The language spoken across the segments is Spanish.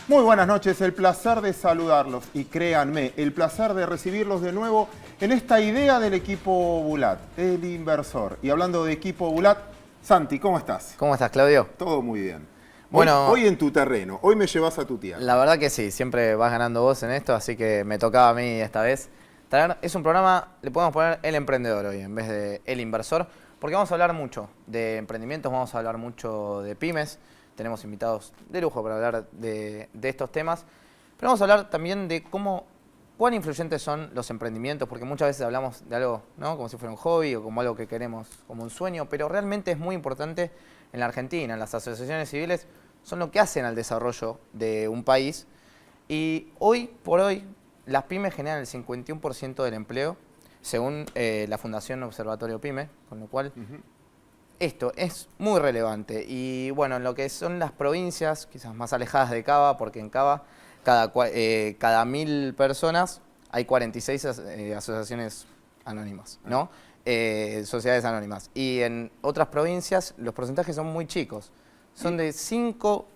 Muy buenas noches, el placer de saludarlos y créanme, el placer de recibirlos de nuevo en esta idea del equipo Bulat, el inversor. Y hablando de equipo Bulat, Santi, ¿cómo estás? ¿Cómo estás, Claudio? Todo muy bien. Bueno, hoy en tu terreno, hoy me llevas a tu tierra. La verdad que sí, siempre vas ganando vos en esto, así que me tocaba a mí esta vez. Es un programa, le podemos poner El Emprendedor hoy en vez de El Inversor, porque vamos a hablar mucho de emprendimientos, vamos a hablar mucho de pymes. Tenemos invitados de lujo para hablar de estos temas, pero vamos a hablar también de cuán influyentes son los emprendimientos, porque muchas veces hablamos de algo, ¿no?, como si fuera un hobby o como algo que queremos, como un sueño, pero realmente es muy importante en la Argentina. Las asociaciones civiles son lo que hacen al desarrollo de un país y hoy por hoy las pymes generan el 51% del empleo, según la Fundación Observatorio Pyme, con lo cual esto es muy relevante. Y bueno, en lo que son las provincias, quizás más alejadas de Cava, porque en Cava cada 1000 personas hay 46 asociaciones anónimas, ¿no? Sociedades anónimas. Y en otras provincias los porcentajes son muy chicos. Son de 5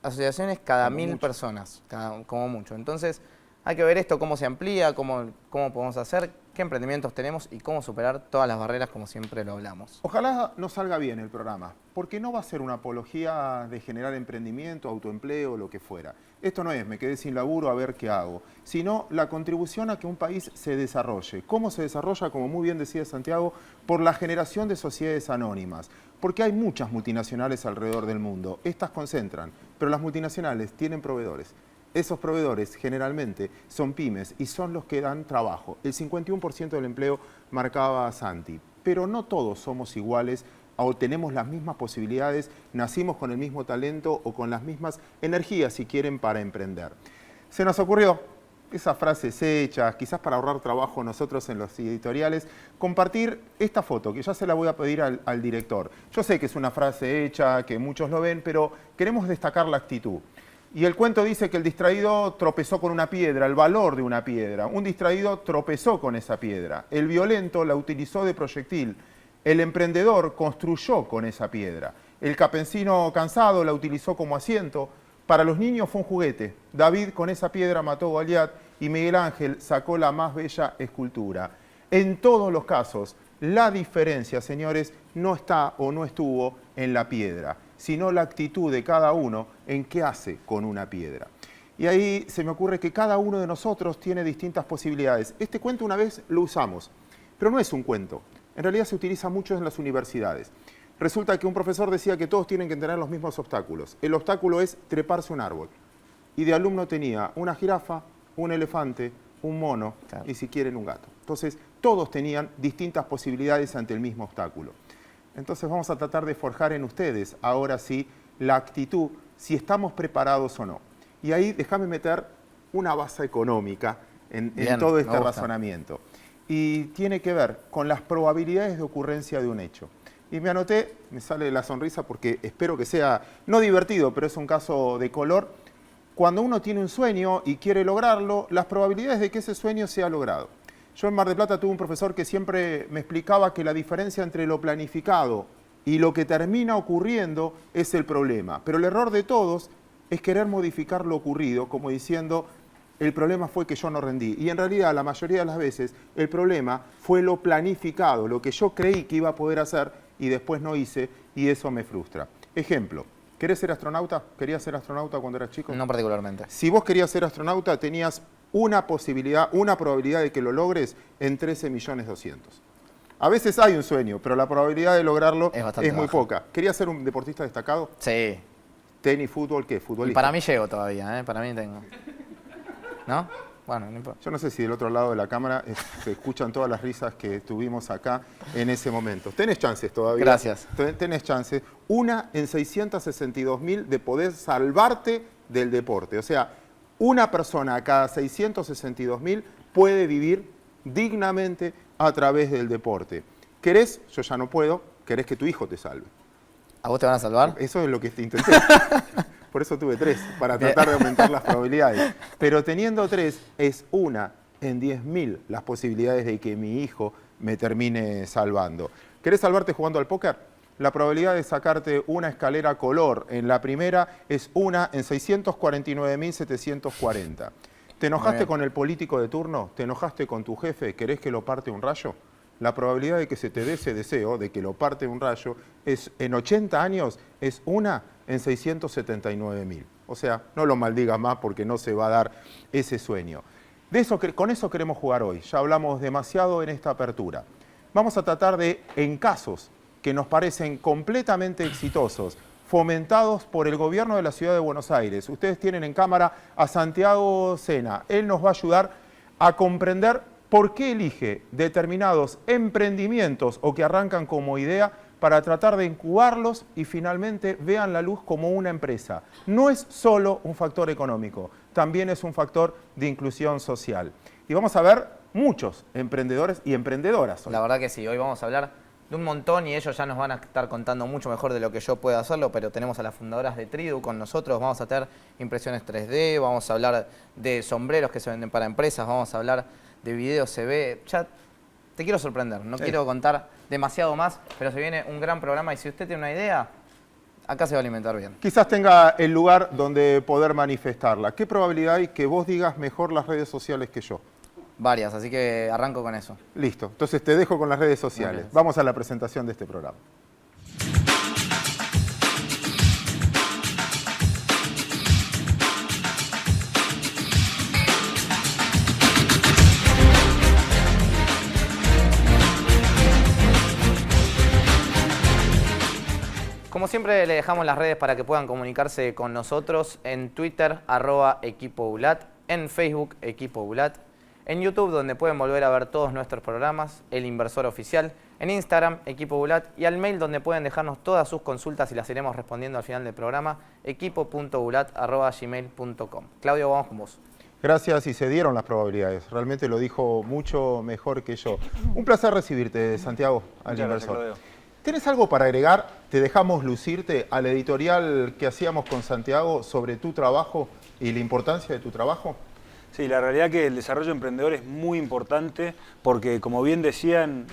asociaciones cada 1000 personas, como mucho. Entonces hay que ver esto, cómo se amplía, cómo podemos hacer, qué emprendimientos tenemos y cómo superar todas las barreras, como siempre lo hablamos. Ojalá nos salga bien el programa, porque no va a ser una apología de generar emprendimiento, autoempleo, lo que fuera. Esto no es, me quedé sin laburo, a ver qué hago, sino la contribución a que un país se desarrolle. ¿Cómo se desarrolla? Como muy bien decía Santiago, por la generación de sociedades anónimas. Porque hay muchas multinacionales alrededor del mundo. Estas concentran, pero las multinacionales tienen proveedores. Esos proveedores generalmente son pymes y son los que dan trabajo. El 51% del empleo marcaba Santi. Pero no todos somos iguales o tenemos las mismas posibilidades, nacimos con el mismo talento o con las mismas energías, si quieren, para emprender. Se nos ocurrió, esas frases hechas, quizás para ahorrar trabajo nosotros en los editoriales, compartir esta foto, que ya se la voy a pedir al director. Yo sé que es una frase hecha, que muchos lo ven, pero queremos destacar la actitud. Y el cuento dice que el distraído tropezó con una piedra, el valor de una piedra. Un distraído tropezó con esa piedra. El violento la utilizó de proyectil. El emprendedor construyó con esa piedra. El campesino cansado la utilizó como asiento. Para los niños fue un juguete. David con esa piedra mató a Goliat y Miguel Ángel sacó la más bella escultura. En todos los casos, la diferencia, señores, no está o no estuvo en la piedra, sino la actitud de cada uno en qué hace con una piedra. Y ahí se me ocurre que cada uno de nosotros tiene distintas posibilidades. Este cuento una vez lo usamos, pero no es un cuento. En realidad se utiliza mucho en las universidades. Resulta que un profesor decía que todos tienen que tener los mismos obstáculos. El obstáculo es treparse un árbol. Y de alumno tenía una jirafa, un elefante, un mono y si quieren un gato. Entonces todos tenían distintas posibilidades ante el mismo obstáculo. Entonces vamos a tratar de forjar en ustedes, ahora sí, la actitud, si estamos preparados o no. Y ahí déjame meter una base económica en todo este razonamiento. Y tiene que ver con las probabilidades de ocurrencia de un hecho. Y me anoté, me sale la sonrisa porque espero que sea, no divertido, pero es un caso de color. Cuando uno tiene un sueño y quiere lograrlo, las probabilidades de que ese sueño sea logrado. Yo en Mar del Plata tuve un profesor que siempre me explicaba que la diferencia entre lo planificado y lo que termina ocurriendo es el problema. Pero el error de todos es querer modificar lo ocurrido, como diciendo, el problema fue que yo no rendí. Y en realidad, la mayoría de las veces, el problema fue lo planificado, lo que yo creí que iba a poder hacer y después no hice, y eso me frustra. Ejemplo, ¿querés ser astronauta? ¿Querías ser astronauta cuando eras chico? No particularmente. Si vos querías ser astronauta, tenías una probabilidad de que lo logres en 13.200.000. A veces hay un sueño, pero la probabilidad de lograrlo es muy poca. ¿Querías ser un deportista destacado? Sí. ¿Tenis, fútbol, qué? ¿Futbolista? Y para mí llego todavía, para mí tengo. ¿No? Bueno, no importa. Yo no sé si del otro lado de la cámara se escuchan todas las risas que tuvimos acá en ese momento. Tenés chances todavía. Gracias. Tenés chances. Una en 662.000 de poder salvarte del deporte. O sea, una persona a cada 662.000 puede vivir dignamente a través del deporte. ¿Querés? Yo ya no puedo. ¿Querés que tu hijo te salve? ¿A vos te van a salvar? Eso es lo que te intenté. Por eso tuve 3, para tratar de aumentar las probabilidades. Pero teniendo 3, es una en 10.000 las posibilidades de que mi hijo me termine salvando. ¿Querés salvarte jugando al póker? la probabilidad de sacarte una escalera color en la primera es 1 en 649.740. ¿Te enojaste con el político de turno? ¿Te enojaste con tu jefe? ¿Querés que lo parte un rayo? La probabilidad de que se te dé ese deseo, de que lo parte un rayo, es en 80 años es 1 en 679.000. O sea, no lo maldigas más porque no se va a dar ese sueño. Con eso queremos jugar hoy. Ya hablamos demasiado en esta apertura. Vamos a tratar de, en casos que nos parecen completamente exitosos, fomentados por el gobierno de la Ciudad de Buenos Aires. Ustedes tienen en cámara a Santiago Sena. Él nos va a ayudar a comprender por qué elige determinados emprendimientos o que arrancan como idea para tratar de incubarlos y finalmente vean la luz como una empresa. No es solo un factor económico, también es un factor de inclusión social. Y vamos a ver muchos emprendedores y emprendedoras hoy. La verdad que sí, hoy vamos a hablar de un montón y ellos ya nos van a estar contando mucho mejor de lo que yo pueda hacerlo, pero tenemos a las fundadoras de Tridu con nosotros, vamos a tener impresiones 3D, vamos a hablar de sombreros que se venden para empresas, vamos a hablar de video CB. Ya te quiero sorprender, no quiero contar demasiado más, pero se viene un gran programa y si usted tiene una idea, acá se va a alimentar bien. Quizás tenga el lugar donde poder manifestarla. ¿Qué probabilidad hay que vos digas mejor las redes sociales que yo? Varias, así que arranco con eso. Listo, entonces te dejo con las redes sociales. Vamos a la presentación de este programa. Como siempre le dejamos las redes para que puedan comunicarse con nosotros en Twitter, @equipoulat, en Facebook, Equipo Ulat, en YouTube, donde pueden volver a ver todos nuestros programas, El Inversor Oficial, en Instagram, Equipo Ulat, y al mail donde pueden dejarnos todas sus consultas y las iremos respondiendo al final del programa, equipo.ulat@gmail.com. Claudio, vamos con vos. Gracias, y se dieron las probabilidades. Realmente lo dijo mucho mejor que yo. Un placer recibirte, Santiago, al Inversor. Gracias, ¿Tienes algo para agregar? Te dejamos lucirte al editorial que hacíamos con Santiago sobre tu trabajo y la importancia de tu trabajo. Sí, la realidad que el desarrollo emprendedor es muy importante porque, como bien decían,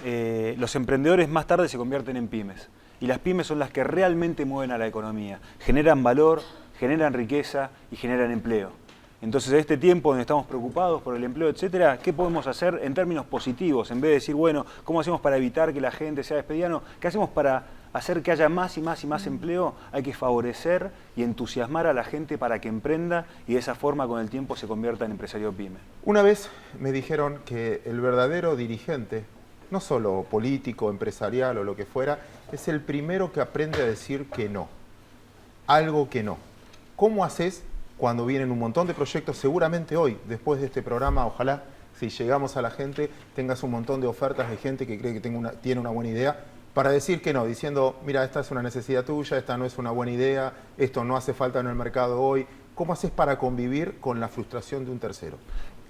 los emprendedores más tarde se convierten en pymes. Y las pymes son las que realmente mueven a la economía. Generan valor, generan riqueza y generan empleo. Entonces, en este tiempo donde estamos preocupados por el empleo, etcétera, ¿qué podemos hacer en términos positivos? En vez de decir, bueno, ¿cómo hacemos para evitar que la gente sea despedida? No, ¿qué hacemos para hacer que haya más y más y más empleo? Hay que favorecer y entusiasmar a la gente para que emprenda y de esa forma con el tiempo se convierta en empresario pyme. Una vez me dijeron que el verdadero dirigente, no solo político, empresarial o lo que fuera, es el primero que aprende a decir que no. Algo que no. ¿Cómo haces cuando vienen un montón de proyectos? Seguramente hoy, después de este programa, ojalá, si llegamos a la gente, tengas un montón de ofertas de gente que cree que tiene una buena idea, para decir que no, diciendo, mira, esta es una necesidad tuya, esta no es una buena idea, esto no hace falta en el mercado hoy. ¿Cómo haces para convivir con la frustración de un tercero?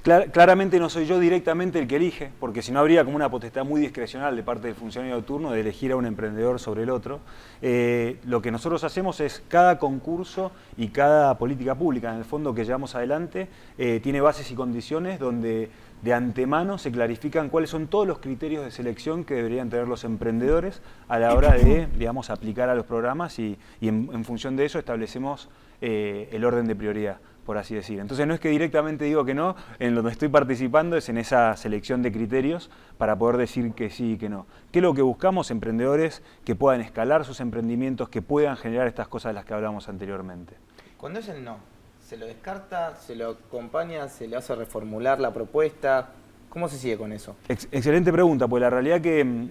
Claramente no soy yo directamente el que elige, porque si no habría como una potestad muy discrecional de parte del funcionario de turno de elegir a un emprendedor sobre el otro. Lo que nosotros hacemos es cada concurso y cada política pública, en el fondo, que llevamos adelante, tiene bases y condiciones donde de antemano se clarifican cuáles son todos los criterios de selección que deberían tener los emprendedores a la hora de, digamos, aplicar a los programas y en función de eso establecemos el orden de prioridad, por así decir. Entonces no es que directamente digo que no, en donde estoy participando es en esa selección de criterios para poder decir que sí y que no. ¿Qué es lo que buscamos? Emprendedores que puedan escalar sus emprendimientos, que puedan generar estas cosas de las que hablamos anteriormente. Cuando es el no, ¿se lo descarta, se lo acompaña, se le hace reformular la propuesta? ¿Cómo se sigue con eso? Excelente pregunta, porque la realidad que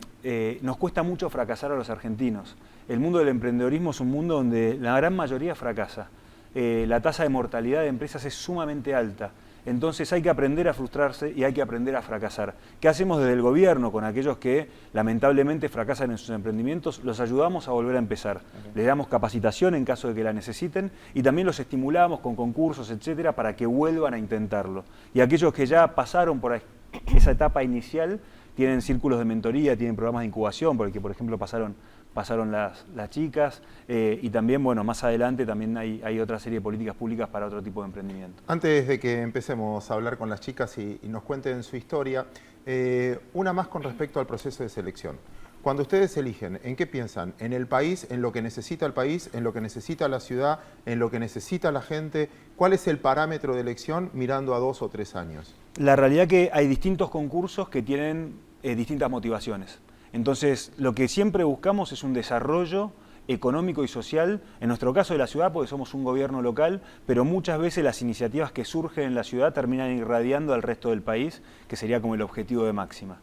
nos cuesta mucho fracasar a los argentinos. El mundo del emprendedorismo es un mundo donde la gran mayoría fracasa. La tasa de mortalidad de empresas es sumamente alta. Entonces hay que aprender a frustrarse y hay que aprender a fracasar. ¿Qué hacemos desde el gobierno con aquellos que lamentablemente fracasan en sus emprendimientos? Los ayudamos a volver a empezar. Les damos capacitación en caso de que la necesiten y también los estimulamos con concursos, etcétera, para que vuelvan a intentarlo. Y aquellos que ya pasaron por esa etapa inicial tienen círculos de mentoría, tienen programas de incubación, porque por ejemplo pasaron las chicas y también, bueno, más adelante también hay otra serie de políticas públicas para otro tipo de emprendimiento. Antes de que empecemos a hablar con las chicas y nos cuenten su historia, una más con respecto al proceso de selección. Cuando ustedes eligen, ¿en qué piensan? ¿En el país, en lo que necesita el país, en lo que necesita la ciudad, en lo que necesita la gente? ¿Cuál es el parámetro de elección mirando a 2 o 3 años? La realidad que hay distintos concursos que tienen distintas motivaciones. Entonces, lo que siempre buscamos es un desarrollo económico y social, en nuestro caso de la ciudad, porque somos un gobierno local, pero muchas veces las iniciativas que surgen en la ciudad terminan irradiando al resto del país, que sería como el objetivo de máxima.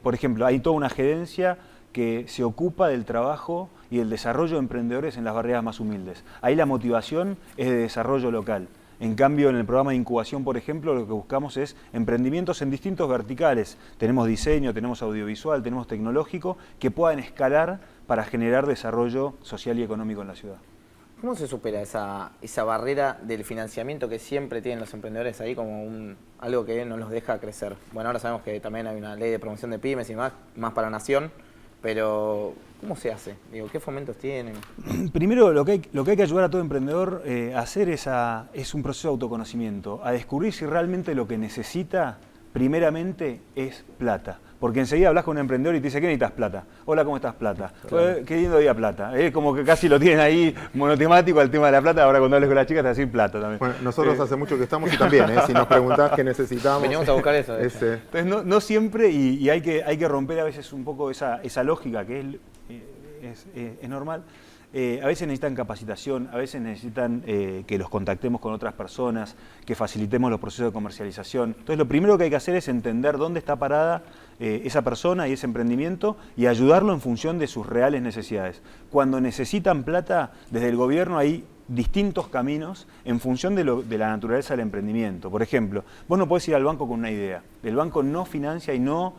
Por ejemplo, hay toda una gerencia que se ocupa del trabajo y el desarrollo de emprendedores en las barriadas más humildes. Ahí la motivación es de desarrollo local. En cambio, en el programa de incubación, por ejemplo, lo que buscamos es emprendimientos en distintos verticales. Tenemos diseño, tenemos audiovisual, tenemos tecnológico, que puedan escalar para generar desarrollo social y económico en la ciudad. ¿Cómo se supera esa barrera del financiamiento que siempre tienen los emprendedores ahí como algo que no los deja crecer? Bueno, ahora sabemos que también hay una ley de promoción de pymes y más para Nación, pero ¿cómo se hace? Digo, ¿qué fomentos tienen? Primero, lo que hay que ayudar a todo emprendedor a hacer es un proceso de autoconocimiento, a descubrir si realmente lo que necesita primeramente es plata. Porque enseguida hablas con un emprendedor y te dice, ¿qué necesitas plata? Hola, ¿cómo estás, plata? Claro. Qué lindo día, plata. Es como que casi lo tienen ahí monotemático el tema de la plata. Ahora cuando hables con las chicas te vas a decir plata también. Bueno, nosotros hace mucho que estamos y también, si nos preguntás qué necesitamos. Venimos a buscar eso. Entonces no siempre, y hay que romper a veces un poco esa lógica que es normal. A veces necesitan capacitación, a veces necesitan que los contactemos con otras personas, que facilitemos los procesos de comercialización. Entonces lo primero que hay que hacer es entender dónde está parada esa persona y ese emprendimiento y ayudarlo en función de sus reales necesidades. Cuando necesitan plata, desde el gobierno hay distintos caminos en función de la naturaleza del emprendimiento. Por ejemplo, vos no podés ir al banco con una idea. El banco no financia y no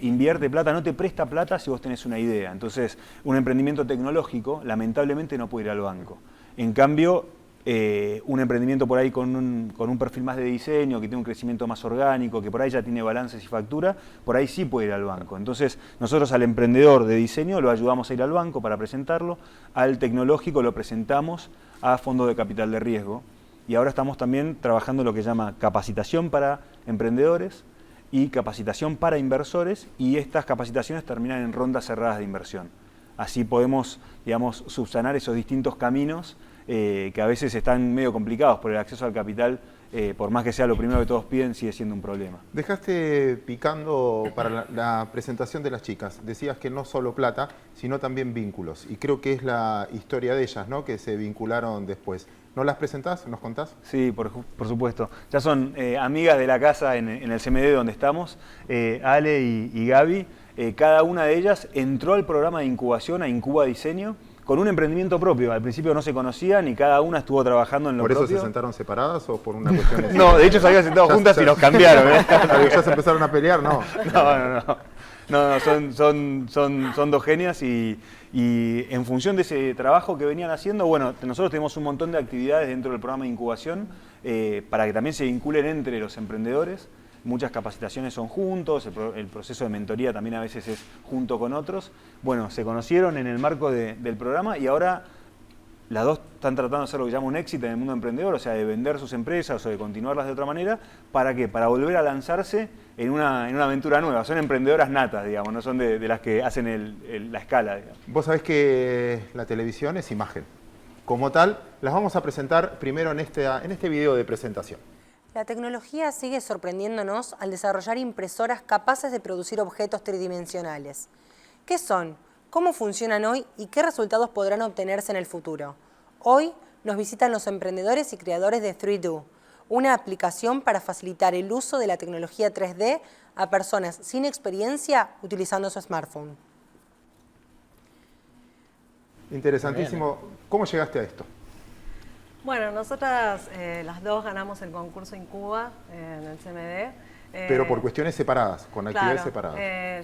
invierte plata, no te presta plata si vos tenés una idea. Entonces, un emprendimiento tecnológico, lamentablemente, no puede ir al banco. En cambio, un emprendimiento por ahí con un perfil más de diseño, que tiene un crecimiento más orgánico, que por ahí ya tiene balances y factura, por ahí sí puede ir al banco. Entonces, nosotros al emprendedor de diseño lo ayudamos a ir al banco para presentarlo, al tecnológico lo presentamos a fondos de capital de riesgo. Y ahora estamos también trabajando lo que se llama capacitación para emprendedores y capacitación para inversores, y estas capacitaciones terminan en rondas cerradas de inversión. Así podemos, digamos, subsanar esos distintos caminos que a veces están medio complicados por el acceso al capital, por más que sea lo primero que todos piden, sigue siendo un problema. Dejaste picando para la presentación de las chicas. Decías que no solo plata, sino también vínculos. Y creo que es la historia de ellas, ¿no?, que se vincularon después. ¿No las presentás? ¿Nos contás? Sí, por supuesto. Ya son amigas de la casa en el CMD donde estamos, Ale y Gaby. Cada una de ellas entró al programa de incubación, a Incuba Diseño, con un emprendimiento propio. Al principio no se conocían y cada una estuvo trabajando en lo propio. ¿Por eso se sentaron separadas o por una cuestión de... No, de hecho se habían sentado juntas y nos cambiaron. ¿Ya se empezaron a pelear? No. No, son dos genias y en función de ese trabajo que venían haciendo, bueno, nosotros tenemos un montón de actividades dentro del programa de incubación para que también se vinculen entre los emprendedores. Muchas capacitaciones son juntos, el proceso de mentoría también a veces es junto con otros. Bueno, se conocieron en el marco del programa y ahora las dos están tratando de hacer lo que llama un éxito en el mundo emprendedor, o sea, de vender sus empresas o de continuarlas de otra manera. ¿Para qué? Para volver a lanzarse en una aventura nueva. Son emprendedoras natas, digamos, no son de las que hacen la escala, digamos. Vos sabés que la televisión es imagen. Como tal, las vamos a presentar primero en este video de presentación. La tecnología sigue sorprendiéndonos al desarrollar impresoras capaces de producir objetos tridimensionales. ¿Qué son? ¿Cómo funcionan hoy? ¿Y qué resultados podrán obtenerse en el futuro? Hoy nos visitan los emprendedores y creadores de 3Do, una aplicación para facilitar el uso de la tecnología 3D a personas sin experiencia utilizando su smartphone. Interesantísimo. ¿Cómo llegaste a esto? Bueno, nosotras las dos ganamos el concurso Incuba en el CMD. Pero por cuestiones separadas, con actividades separadas.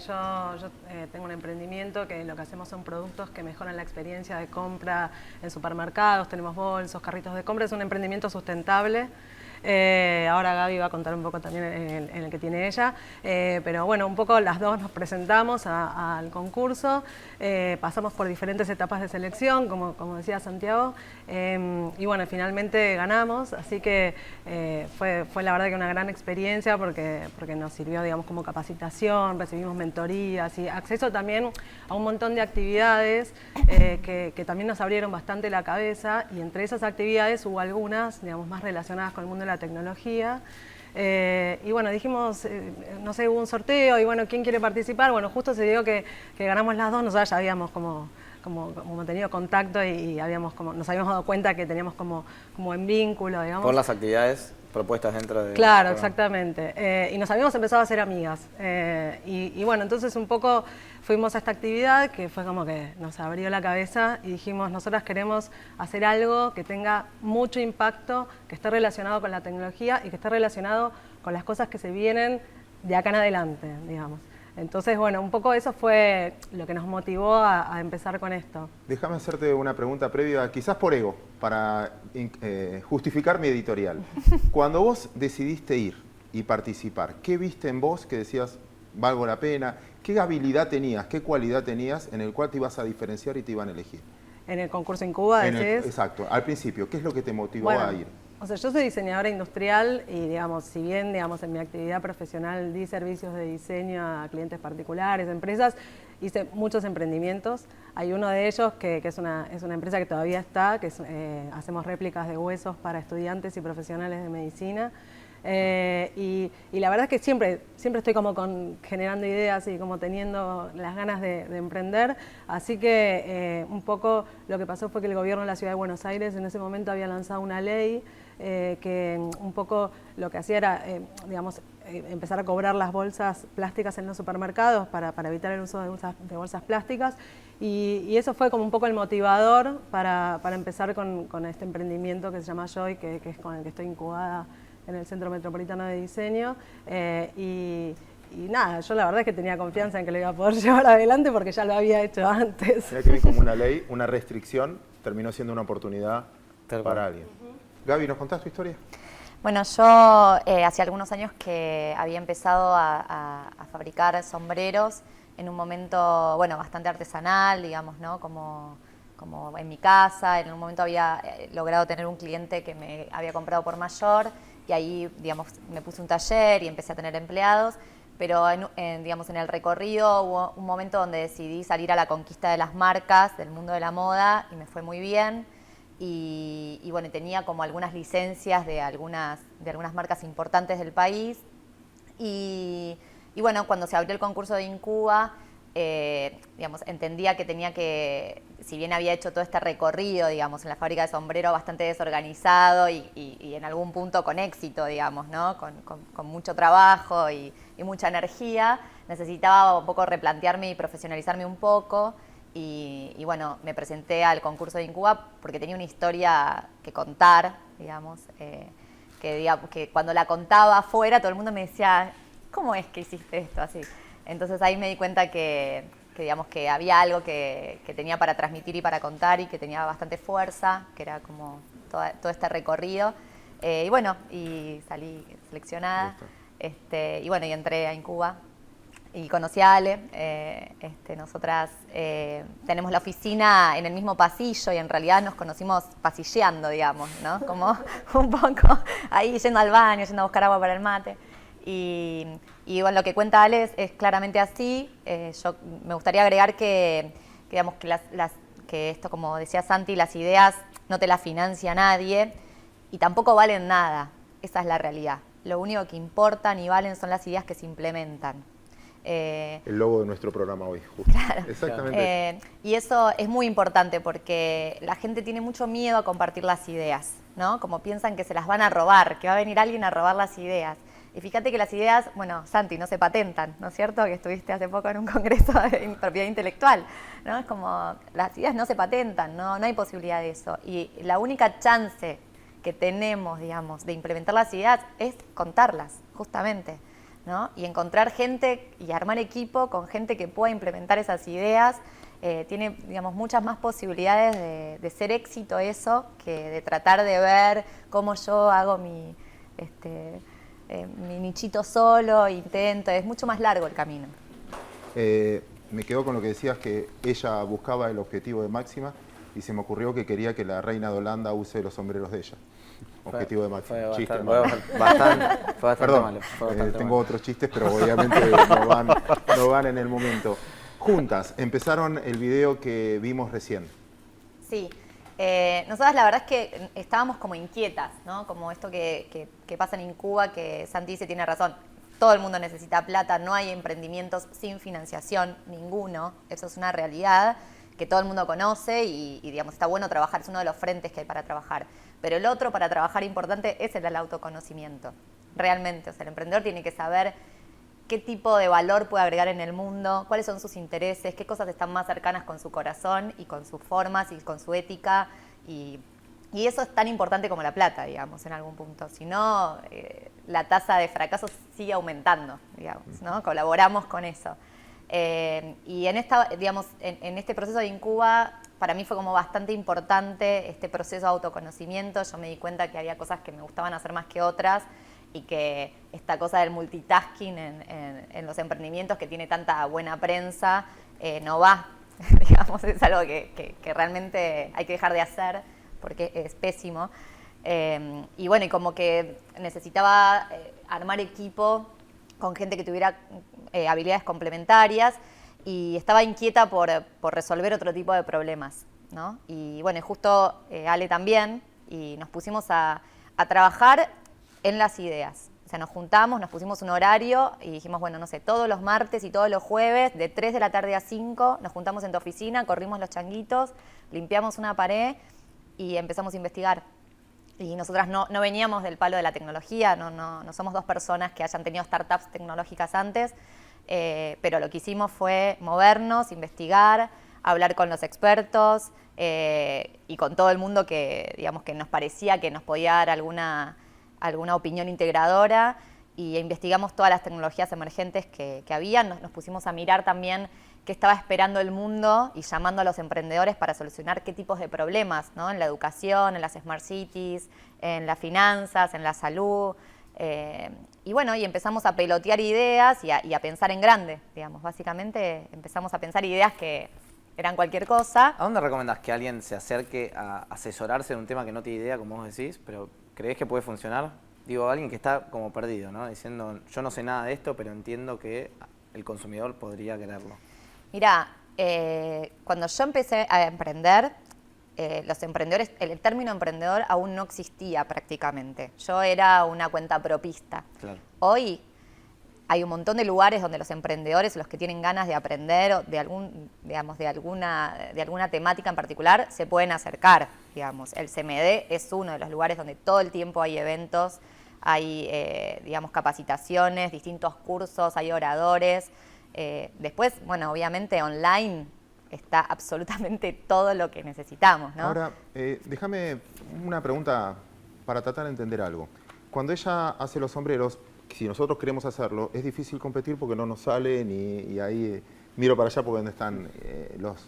Yo tengo un emprendimiento que lo que hacemos son productos que mejoran la experiencia de compra en supermercados, tenemos bolsos, carritos de compra, es un emprendimiento sustentable. Ahora Gaby va a contar un poco también en el que tiene ella. Pero bueno, un poco las dos nos presentamos al concurso, pasamos por diferentes etapas de selección, como decía Santiago, y bueno, finalmente ganamos, así que fue la verdad que una gran experiencia porque nos sirvió, digamos, como capacitación, recibimos mentorías y acceso también a un montón de actividades que también nos abrieron bastante la cabeza, y entre esas actividades hubo algunas, digamos, más relacionadas con el mundo de la tecnología. Y bueno, dijimos, no sé, hubo un sorteo y bueno, ¿quién quiere participar? Bueno, justo se dio que ganamos las dos, nosotros ya habíamos como tenido contacto y nos habíamos dado cuenta que teníamos como en vínculo, digamos. Por las actividades propuestas dentro de... Claro, exactamente. Y nos habíamos empezado a hacer amigas. Y bueno, entonces un poco fuimos a esta actividad que fue como que nos abrió la cabeza y dijimos, nosotras queremos hacer algo que tenga mucho impacto, que esté relacionado con la tecnología y que esté relacionado con las cosas que se vienen de acá en adelante, digamos. Entonces, bueno, un poco eso fue lo que nos motivó a empezar con esto. Déjame hacerte una pregunta previa, quizás por ego, para justificar mi editorial. Cuando vos decidiste ir y participar, ¿qué viste en vos que decías, valgo la pena? ¿Qué habilidad tenías, qué cualidad tenías en el cual te ibas a diferenciar y te iban a elegir? En el concurso Incuba, decís. Exacto, al principio, ¿qué es lo que te motivó a ir? O sea, yo soy diseñadora industrial y, digamos, si bien, digamos, en mi actividad profesional di servicios de diseño a clientes particulares, empresas, hice muchos emprendimientos. Hay uno de ellos que es una empresa que todavía está, que hacemos réplicas de huesos para estudiantes y profesionales de medicina. Y la verdad es que siempre estoy como generando ideas y como teniendo las ganas de emprender, así que un poco lo que pasó fue que el gobierno de la Ciudad de Buenos Aires en ese momento había lanzado una ley que un poco lo que hacía era, digamos, empezar a cobrar las bolsas plásticas en los supermercados para evitar el uso de bolsas plásticas, y eso fue como un poco el motivador para empezar con este emprendimiento que se llama Joy, que es con el que estoy incubada en el Centro Metropolitano de Diseño, y nada, yo la verdad es que tenía confianza en que lo iba a poder llevar adelante porque ya lo había hecho antes. Mira que bien, como una ley, una restricción, terminó siendo una oportunidad para alguien. Gaby, ¿nos contás tu historia? Bueno, yo hace algunos años que había empezado a fabricar sombreros en un momento, bueno, bastante artesanal, digamos, ¿no? Como en mi casa. En un momento había logrado tener un cliente que me había comprado por mayor y ahí, digamos, me puse un taller y empecé a tener empleados. Pero, digamos, en el recorrido hubo un momento donde decidí salir a la conquista de las marcas, del mundo de la moda, y me fue muy bien. Y bueno, tenía como algunas licencias de algunas marcas importantes del país. Y bueno, cuando se abrió el concurso de Incuba, digamos, entendía que tenía que, si bien había hecho todo este recorrido, digamos, en la fábrica de sombrero bastante desorganizado y en algún punto con éxito, digamos, ¿no? Con mucho trabajo y mucha energía, necesitaba un poco replantearme y profesionalizarme un poco. Y bueno, me presenté al concurso de Incuba porque tenía una historia que contar, digamos, que cuando la contaba afuera todo el mundo me decía, ¿cómo es que hiciste esto así? Entonces ahí me di cuenta que digamos, que había algo que tenía para transmitir y para contar y que tenía bastante fuerza, que era como todo este recorrido. Y bueno, y salí seleccionada, y bueno, y entré a Incuba. Y conocí a Ale. Nosotras tenemos la oficina en el mismo pasillo y en realidad nos conocimos pasilleando, digamos, ¿no? Como un poco ahí yendo al baño, yendo a buscar agua para el mate. Y bueno, lo que cuenta Ale es claramente así. Yo me gustaría agregar digamos, que esto, como decía Santi, las ideas no te las financia nadie y tampoco valen nada. Esa es la realidad. Lo único que importan y valen son las ideas que se implementan. El logo de nuestro programa hoy, justo. Claro. Exactamente. Y eso es muy importante porque la gente tiene mucho miedo a compartir las ideas, ¿no? Como piensan que se las van a robar, que va a venir alguien a robar las ideas. Y fíjate que las ideas, bueno, Santi, no se patentan, ¿no es cierto? Que estuviste hace poco en un congreso de propiedad intelectual, ¿no? Es como, las ideas no se patentan, no hay posibilidad de eso. Y la única chance que tenemos, digamos, de implementar las ideas es contarlas, justamente, ¿no? Y encontrar gente y armar equipo con gente que pueda implementar esas ideas. Tiene, digamos, muchas más posibilidades de ser éxito eso que de tratar de ver cómo yo hago mi nichito solo, intento, es mucho más largo el camino. Me quedo con lo que decías, que ella buscaba el objetivo de Máxima y se me ocurrió que quería que la reina de Holanda use los sombreros de ella. Objetivo de Máxima. Fue Chiste, bastante Perdón, malo. Fue bastante tengo malo. otros chistes, pero obviamente no van en el momento. Juntas, empezaron el video que vimos recién. Sí, nosotras la verdad es que estábamos como inquietas, ¿no? Como esto que pasa en Incuba, que Santi dice, tiene razón. Todo el mundo necesita plata, no hay emprendimientos sin financiación, ninguno. Eso es una realidad que todo el mundo conoce y digamos, está bueno trabajar, es uno de los frentes que hay para trabajar. Pero el otro para trabajar importante es el autoconocimiento, realmente. O sea, el emprendedor tiene que saber qué tipo de valor puede agregar en el mundo, cuáles son sus intereses, qué cosas están más cercanas con su corazón y con sus formas y con su ética. Y eso es tan importante como la plata, digamos, en algún punto. Si no, la tasa de fracaso sigue aumentando, digamos, ¿no? Colaboramos con eso. Y en este proceso de Incuba, para mí fue como bastante importante este proceso de autoconocimiento. Yo me di cuenta que había cosas que me gustaban hacer más que otras y que esta cosa del multitasking en los emprendimientos que tiene tanta buena prensa no va, digamos, es algo que realmente hay que dejar de hacer porque es pésimo. Y bueno, y como que necesitaba armar equipo con gente que tuviera habilidades complementarias y estaba inquieta por resolver otro tipo de problemas, ¿no? Y bueno, justo Ale también, y nos pusimos a trabajar en las ideas. O sea, nos juntamos, nos pusimos un horario y dijimos, bueno, no sé, todos los martes y todos los jueves, de 3 de la tarde a 5, nos juntamos en tu oficina, corrimos los changuitos, limpiamos una pared y empezamos a investigar. Y nosotras no veníamos del palo de la tecnología, no somos dos personas que hayan tenido startups tecnológicas antes, pero lo que hicimos fue movernos, investigar, hablar con los expertos y con todo el mundo que, digamos, que nos parecía que nos podía dar alguna opinión integradora, y investigamos todas las tecnologías emergentes que había. Nos pusimos a mirar también qué estaba esperando el mundo y llamando a los emprendedores para solucionar qué tipos de problemas, ¿no? En la educación, en las smart cities, en las finanzas, en la salud. Y bueno, y empezamos a pelotear ideas y a pensar en grande, digamos. Básicamente empezamos a pensar ideas que eran cualquier cosa. ¿A dónde recomendás que alguien se acerque a asesorarse en un tema que no tiene idea, como vos decís, pero creés que puede funcionar? Digo, alguien que está como perdido, ¿no? Diciendo, yo no sé nada de esto, pero entiendo que el consumidor podría quererlo. Mirá, cuando yo empecé a emprender, los emprendedores, el término emprendedor aún no existía prácticamente. Yo era una cuentapropista. Claro. Hoy hay un montón de lugares donde los emprendedores, los que tienen ganas de aprender de alguna temática en particular, se pueden acercar, digamos. El CMD es uno de los lugares donde todo el tiempo hay eventos, hay, capacitaciones, distintos cursos, hay oradores. Después, bueno, obviamente online está absolutamente todo lo que necesitamos, ¿no? Ahora, déjame una pregunta para tratar de entender algo. Cuando ella hace los sombreros, si nosotros queremos hacerlo, es difícil competir porque no nos salen y ahí miro para allá porque donde están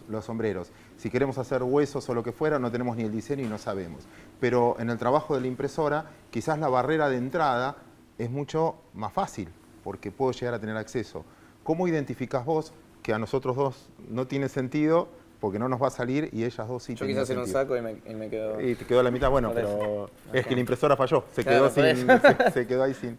los sombreros. Si queremos hacer huesos o lo que fuera, no tenemos ni el diseño y no sabemos. Pero en el trabajo de la impresora, quizás la barrera de entrada es mucho más fácil porque puedo llegar a tener acceso. ¿Cómo identificás vos que a nosotros dos no tiene sentido porque no nos va a salir y ellas dos sí? Yo quise hacer un saco y me quedó... Y te quedó a la mitad, bueno, pero es que la impresora falló, se quedó ahí sin...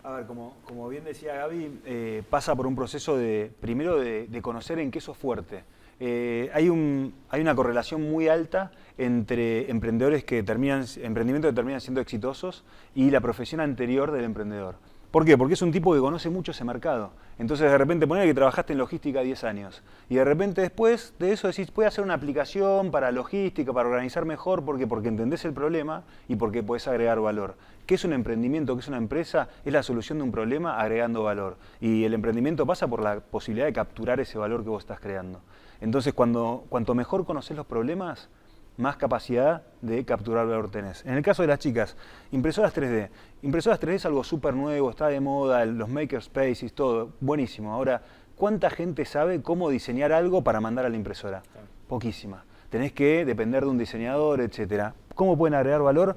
A ver, como bien decía Gaby, pasa por un proceso primero de conocer en qué sos fuerte. Hay una correlación muy alta entre emprendimientos que terminan siendo exitosos y la profesión anterior del emprendedor. ¿Por qué? Porque es un tipo que conoce mucho ese mercado. Entonces, de repente, ponele que trabajaste en logística 10 años. Y de repente, después de eso, decís, voy a hacer una aplicación para logística, para organizar mejor. ¿Por qué? Porque entendés el problema y porque podés agregar valor. ¿Qué es un emprendimiento? ¿Qué es una empresa? Es la solución de un problema agregando valor. Y el emprendimiento pasa por la posibilidad de capturar ese valor que vos estás creando. Entonces, cuanto mejor conocés los problemas, más capacidad de capturar valor tenés. En el caso de las chicas, impresoras 3D. Impresoras 3D es algo súper nuevo, está de moda, los makerspaces, todo, buenísimo. Ahora, ¿cuánta gente sabe cómo diseñar algo para mandar a la impresora? Poquísima. Tenés que depender de un diseñador, etc. ¿Cómo pueden agregar valor?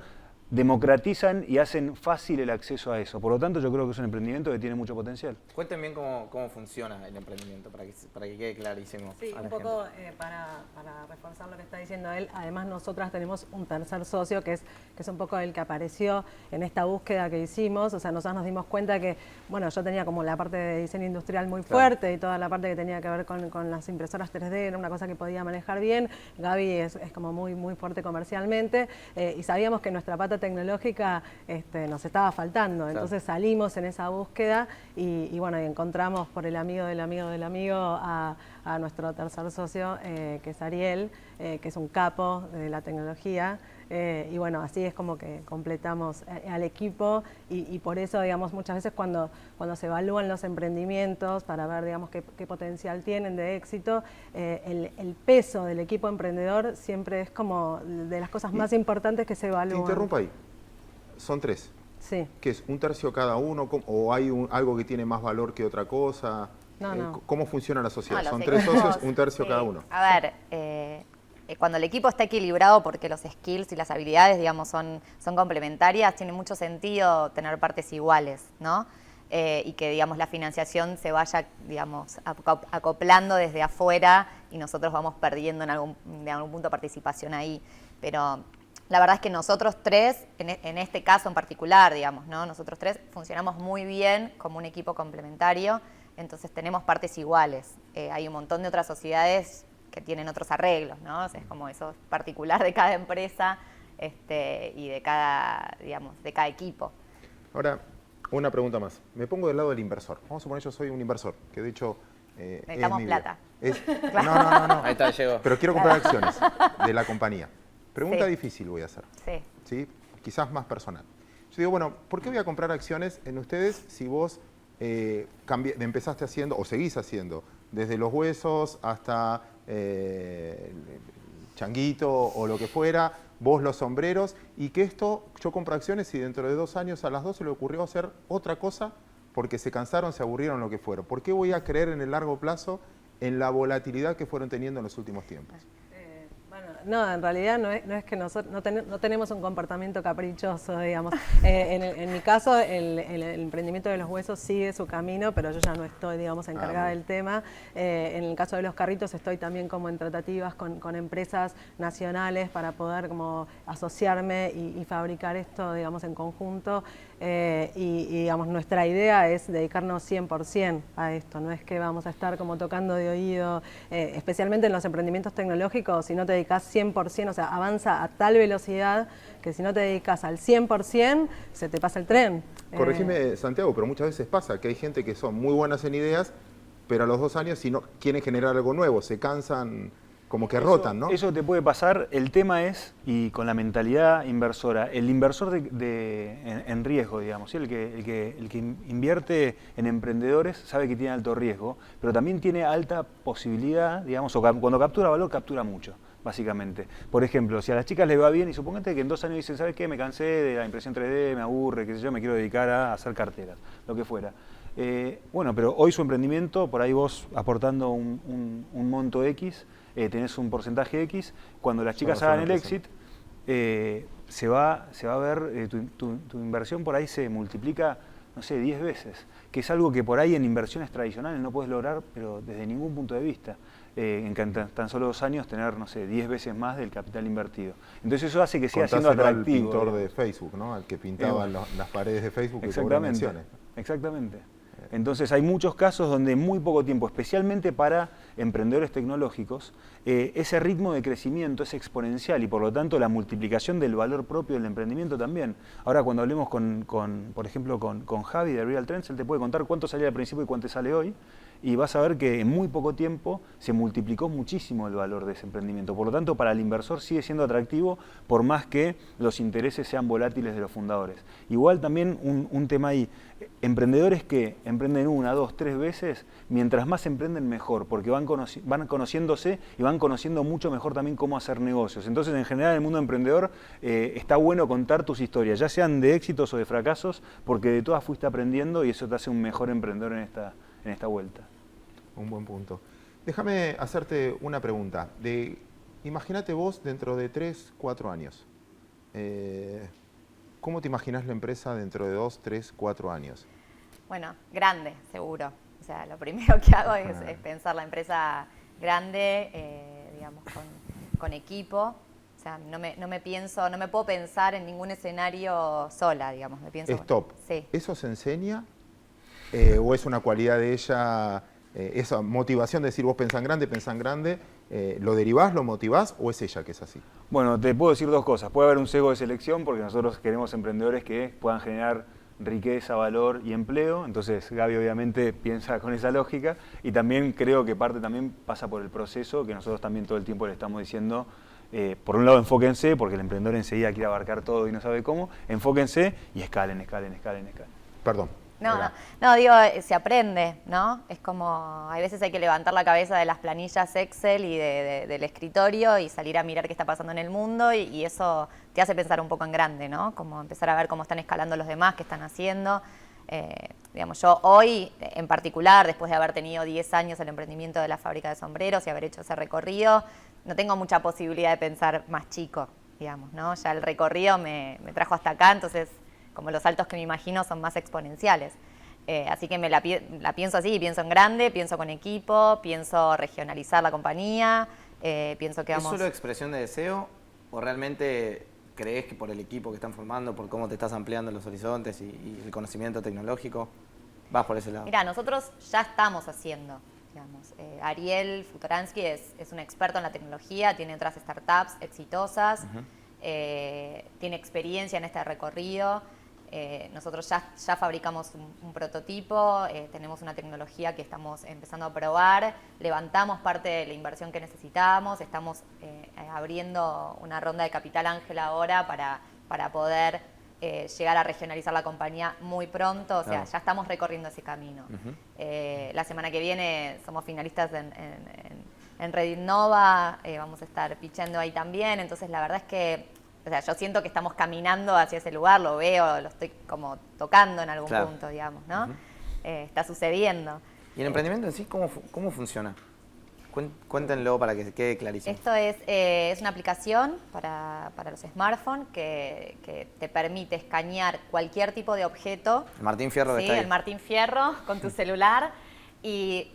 democratizan y hacen fácil el acceso a eso. Por lo tanto, yo creo que es un emprendimiento que tiene mucho potencial. Cuenten bien cómo funciona el emprendimiento, para que quede clarísimo. Sí, a un la poco para reforzar lo que está diciendo él, además nosotras tenemos un tercer socio que es un poco el que apareció en esta búsqueda que hicimos. O sea, nosotros nos dimos cuenta que, bueno, yo tenía como la parte de diseño industrial muy fuerte y toda la parte que tenía que ver con las impresoras 3D era una cosa que podía manejar bien. Gaby es como muy fuerte comercialmente y sabíamos que nuestra pata tecnológica nos estaba faltando. Entonces salimos en esa búsqueda y bueno, y encontramos por el amigo del amigo del amigo a nuestro tercer socio, que es Ariel, que es un capo de la tecnología. Y bueno, así es como que completamos al equipo y por eso, digamos, muchas veces cuando se evalúan los emprendimientos para ver, digamos, qué potencial tienen de éxito, el peso del equipo emprendedor siempre es como de las cosas más importantes que se evalúan. Te interrumpo ahí. Son 3. Sí. ¿Qué es? ¿Un tercio cada uno? ¿O hay algo que tiene más valor que otra cosa? No. ¿Cómo funciona la sociedad? No, Son los 3 equipos, socios, un tercio sí. cada uno. A ver, cuando el equipo está equilibrado porque los skills y las habilidades, digamos, son complementarias, tiene mucho sentido tener partes iguales, ¿no? Y que, digamos, la financiación se vaya, digamos, acoplando desde afuera y nosotros vamos perdiendo de algún punto participación ahí. Pero la verdad es que nosotros 3, en este caso en particular, digamos, ¿no? Nosotros 3 funcionamos muy bien como un equipo complementario, entonces tenemos partes iguales. Hay un montón de otras sociedades que tienen otros arreglos, ¿no? O sea, es como eso particular de cada empresa y de cada, digamos, de cada equipo. Ahora, una pregunta más. Me pongo del lado del inversor. Vamos a suponer yo soy un inversor, que de hecho Necesitamos plata. No. Ahí está, llegó. Pero quiero comprar acciones de la compañía. Pregunta Sí. difícil voy a hacer. Sí. ¿Sí? Quizás más personal. Yo digo, bueno, ¿por qué voy a comprar acciones en ustedes si vos empezaste haciendo, o seguís haciendo, desde los huesos hasta el changuito o lo que fuera, vos los sombreros, y que esto, yo compro acciones y dentro de 2 años a las 2 se le ocurrió hacer otra cosa porque se cansaron, se aburrieron, lo que fueron? ¿Por qué voy a creer en el largo plazo en la volatilidad que fueron teniendo en los últimos tiempos? No, en realidad no es que nosotros no tenemos un comportamiento caprichoso, digamos. En mi caso, el emprendimiento de los huesos sigue su camino, pero yo ya no estoy, digamos, encargada del tema. En el caso de los carritos estoy también como en tratativas con empresas nacionales para poder como asociarme y fabricar esto, digamos, en conjunto. Y digamos, nuestra idea es dedicarnos 100% a esto, no es que vamos a estar como tocando de oído, especialmente en los emprendimientos tecnológicos, si no te dedicas 100%, o sea, avanza a tal velocidad que si no te dedicas al 100%, se te pasa el tren. Corregime, Santiago, pero muchas veces pasa que hay gente que son muy buenas en ideas, pero a los 2 años, si no quieren generar algo nuevo, se cansan, como que rotan, ¿no? Eso te puede pasar. El tema es, y con la mentalidad inversora, el inversor en riesgo, digamos, ¿sí? el que invierte en emprendedores sabe que tiene alto riesgo, pero también tiene alta posibilidad, digamos, o cuando captura valor, captura mucho, básicamente. Por ejemplo, si a las chicas les va bien, y supongete que en 2 años dicen, ¿sabes qué? Me cansé de la impresión 3D, me aburre, qué sé yo, me quiero dedicar a hacer carteras, lo que fuera. Bueno, pero hoy su emprendimiento, por ahí vos aportando un monto X, tenés un porcentaje X, cuando las chicas hagan el exit, se va a ver, tu inversión por ahí se multiplica, no sé, 10 veces, que es algo que por ahí en inversiones tradicionales no puedes lograr, pero desde ningún punto de vista. En tan solo 2 años tener, no sé, 10 veces más del capital invertido. Entonces eso hace que siga siendo atractivo. Al pintor de Facebook, ¿no? Al que pintaba las paredes de Facebook que cobra Exactamente, menciones. exactamente. Entonces hay muchos casos donde en muy poco tiempo, especialmente para emprendedores tecnológicos, ese ritmo de crecimiento es exponencial y por lo tanto la multiplicación del valor propio del emprendimiento también. Ahora cuando hablemos por ejemplo con Javi de Real Trends, él te puede contar cuánto salía al principio y cuánto sale hoy, y vas a ver que en muy poco tiempo se multiplicó muchísimo el valor de ese emprendimiento. Por lo tanto, para el inversor sigue siendo atractivo por más que los intereses sean volátiles de los fundadores. Igual también un tema ahí, emprendedores que emprenden 1, 2, 3 veces, mientras más emprenden mejor, porque van conociéndose y van conociendo mucho mejor también cómo hacer negocios. Entonces, en general, en el mundo emprendedor está bueno contar tus historias, ya sean de éxitos o de fracasos, porque de todas fuiste aprendiendo y eso te hace un mejor emprendedor en esta vuelta. Un buen punto. Déjame hacerte una pregunta. Imagínate vos dentro de 3, 4 años. ¿cómo te imaginas la empresa dentro de 2, 3, 4 años? Bueno, grande, seguro. O sea, lo primero que hago es pensar la empresa grande, digamos, con equipo. O sea, no me puedo pensar en ningún escenario sola, digamos. Me pienso, Stop. Sí. ¿Eso se enseña? ¿O es una cualidad de ella, esa motivación de decir vos pensás en grande, lo derivás, lo motivás o es ella que es así? Bueno, te puedo decir dos cosas. Puede haber un sesgo de selección porque nosotros queremos emprendedores que puedan generar riqueza, valor y empleo. Entonces Gaby obviamente piensa con esa lógica y también creo que parte también pasa por el proceso que nosotros también todo el tiempo le estamos diciendo. Por un lado enfóquense, porque el emprendedor enseguida quiere abarcar todo y no sabe cómo, enfóquense y escalen. Perdón. No, digo, se aprende, ¿no? Es como, hay veces hay que levantar la cabeza de las planillas Excel y del escritorio y salir a mirar qué está pasando en el mundo y eso te hace pensar un poco en grande, ¿no? Como empezar a ver cómo están escalando los demás, qué están haciendo. Digamos, yo hoy, en particular, después de haber tenido 10 años el emprendimiento de la fábrica de sombreros y haber hecho ese recorrido, no tengo mucha posibilidad de pensar más chico, digamos, ¿no? Ya el recorrido me trajo hasta acá, entonces como los saltos que me imagino son más exponenciales. Así que la pienso así, pienso en grande, pienso con equipo, pienso regionalizar la compañía, pienso que ¿Es vamos... solo expresión de deseo o realmente crees que por el equipo que están formando, por cómo te estás ampliando los horizontes y el conocimiento tecnológico, vas por ese lado? Mira, nosotros ya estamos haciendo, digamos. Ariel Futoransky es un experto en la tecnología, tiene otras startups exitosas, tiene experiencia en este recorrido. Nosotros ya fabricamos un prototipo, tenemos una tecnología que estamos empezando a probar, levantamos parte de la inversión que necesitábamos, estamos abriendo una ronda de capital ángel ahora para poder llegar a regionalizar la compañía muy pronto, o sea, Claro. ya estamos recorriendo ese camino. La semana que viene somos finalistas en Red Innova, vamos a estar pitchando ahí también, entonces la verdad es que o sea, yo siento que estamos caminando hacia ese lugar, lo veo, lo estoy como tocando en algún punto, digamos, ¿no? Está sucediendo. ¿Y el emprendimiento en sí cómo funciona? Cuéntenlo para que quede clarísimo. Esto es una aplicación para los smartphones que te permite escanear cualquier tipo de objeto. El Martín Fierro que Sí, está ahí. el Martín Fierro con tu celular y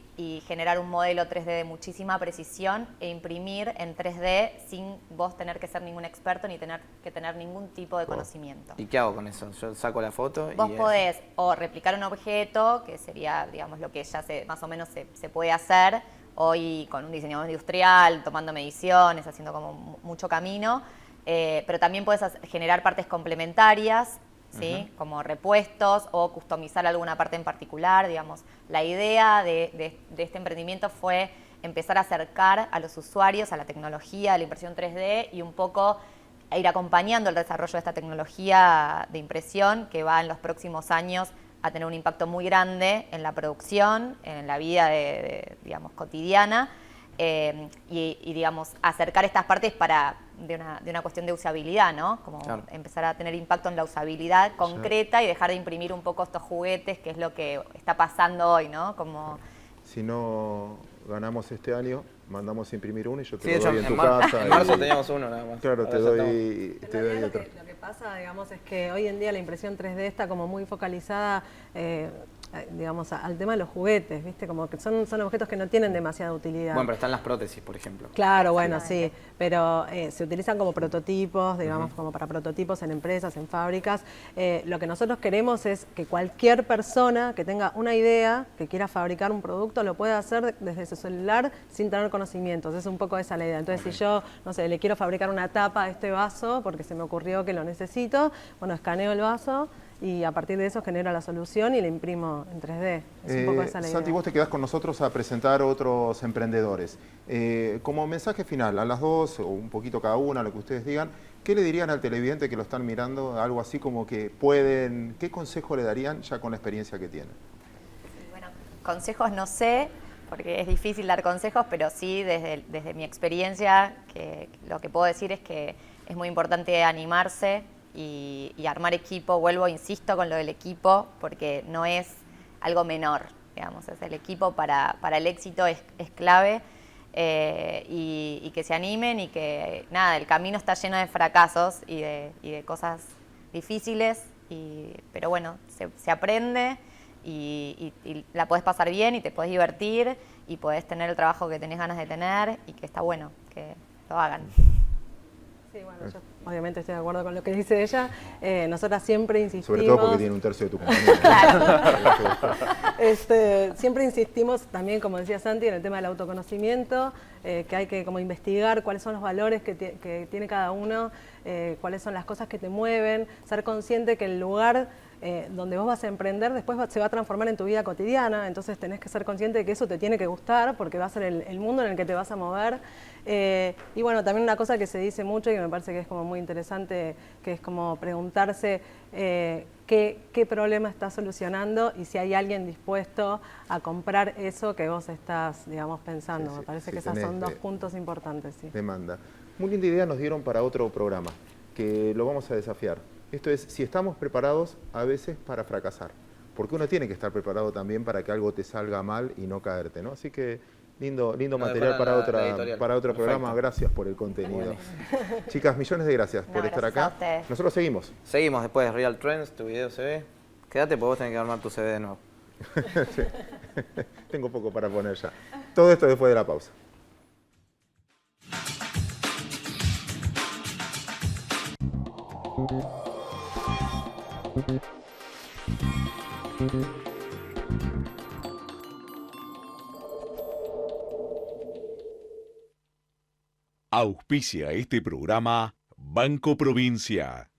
generar un modelo 3D de muchísima precisión e imprimir en 3D sin vos tener que ser ningún experto ni tener que tener ningún tipo de conocimiento. ¿Y qué hago con eso? Yo saco la foto y... Vos podés o replicar un objeto, que sería, digamos, lo que ya más o menos se puede hacer hoy con un diseñador industrial, tomando mediciones, haciendo como mucho camino, pero también podés generar partes complementarias, ¿sí? Como repuestos o customizar alguna parte en particular, digamos. La idea de este emprendimiento fue empezar a acercar a los usuarios a la tecnología, a la impresión 3D y un poco ir acompañando el desarrollo de esta tecnología de impresión que va en los próximos años a tener un impacto muy grande en la producción, en la vida digamos, cotidiana y digamos, acercar estas partes de una cuestión de usabilidad, ¿no? Como claro. empezar a tener impacto en la usabilidad concreta y dejar de imprimir un poco estos juguetes, que es lo que está pasando hoy, ¿no? Como... Si no ganamos este año, mandamos a imprimir uno y yo te Sí, de lo hecho, doy en tu en casa. marzo y- teníamos uno nada más. Claro, Ahora te ya doy Lo otro. que pasa, digamos, es que hoy en día la impresión 3D está como muy focalizada, digamos, al tema de los juguetes, ¿viste? Como que son objetos que no tienen demasiada utilidad. Bueno, pero están las prótesis, por ejemplo. Claro, bueno, sí, pero se utilizan como prototipos, digamos, como para prototipos en empresas, en fábricas. Lo que nosotros queremos es que cualquier persona que tenga una idea, que quiera fabricar un producto, lo pueda hacer desde su celular sin tener conocimientos. Es un poco esa la idea. Entonces, si yo, no sé, le quiero fabricar una tapa a este vaso porque se me ocurrió que lo necesito, bueno, escaneo el vaso y a partir de eso genero la solución y la imprimo en 3D. Es un poco esa la idea. Santi, vos te quedás con nosotros a presentar otros emprendedores. Como mensaje final, a las dos, o un poquito cada una, lo que ustedes digan, ¿qué le dirían al televidente que lo están mirando? Algo así como que pueden, ¿qué consejo le darían ya con la experiencia que tienen? Bueno, consejos no sé, porque es difícil dar consejos, pero sí desde mi experiencia, que lo que puedo decir es que es muy importante animarse y armar equipo. Vuelvo, insisto con lo del equipo, porque no es algo menor, digamos, es el equipo para el éxito es clave y que se animen y que nada, el camino está lleno de fracasos y de cosas, difíciles, pero bueno, se aprende y la podés pasar bien y te podés divertir y podés tener el trabajo que tenés ganas de tener y que está bueno que lo hagan. Sí, bueno, yo obviamente estoy de acuerdo con lo que dice ella. Nosotras siempre insistimos... Sobre todo porque tiene un tercio de tu compañía. Siempre insistimos también, como decía Santi, en el tema del autoconocimiento, que hay que como investigar cuáles son los valores que tiene cada uno, cuáles son las cosas que te mueven, ser consciente que el lugar donde vos vas a emprender después se va a transformar en tu vida cotidiana, entonces tenés que ser consciente de que eso te tiene que gustar porque va a ser el mundo en el que te vas a mover. Y bueno, también una cosa que se dice mucho y que me parece que es como muy interesante, que es como preguntarse qué problema estás solucionando y si hay alguien dispuesto a comprar eso que vos estás, digamos, pensando. Sí, me parece sí, que esos son dos puntos importantes. Sí. Demanda. Muy linda idea nos dieron para otro programa, que lo vamos a desafiar. Esto es, si estamos preparados a veces para fracasar, porque uno tiene que estar preparado también para que algo te salga mal y no caerte, ¿no? Así que lindo material para otro programa. Gracias por el contenido. Chicas, millones de gracias por estar acá. Nosotros seguimos. Seguimos después de Real Trends, tu video se ve. Quédate porque vos tenés que armar tu CV de nuevo. Sí. Tengo poco para poner ya. Todo esto después de la pausa. Auspicia este programa Banco Provincia.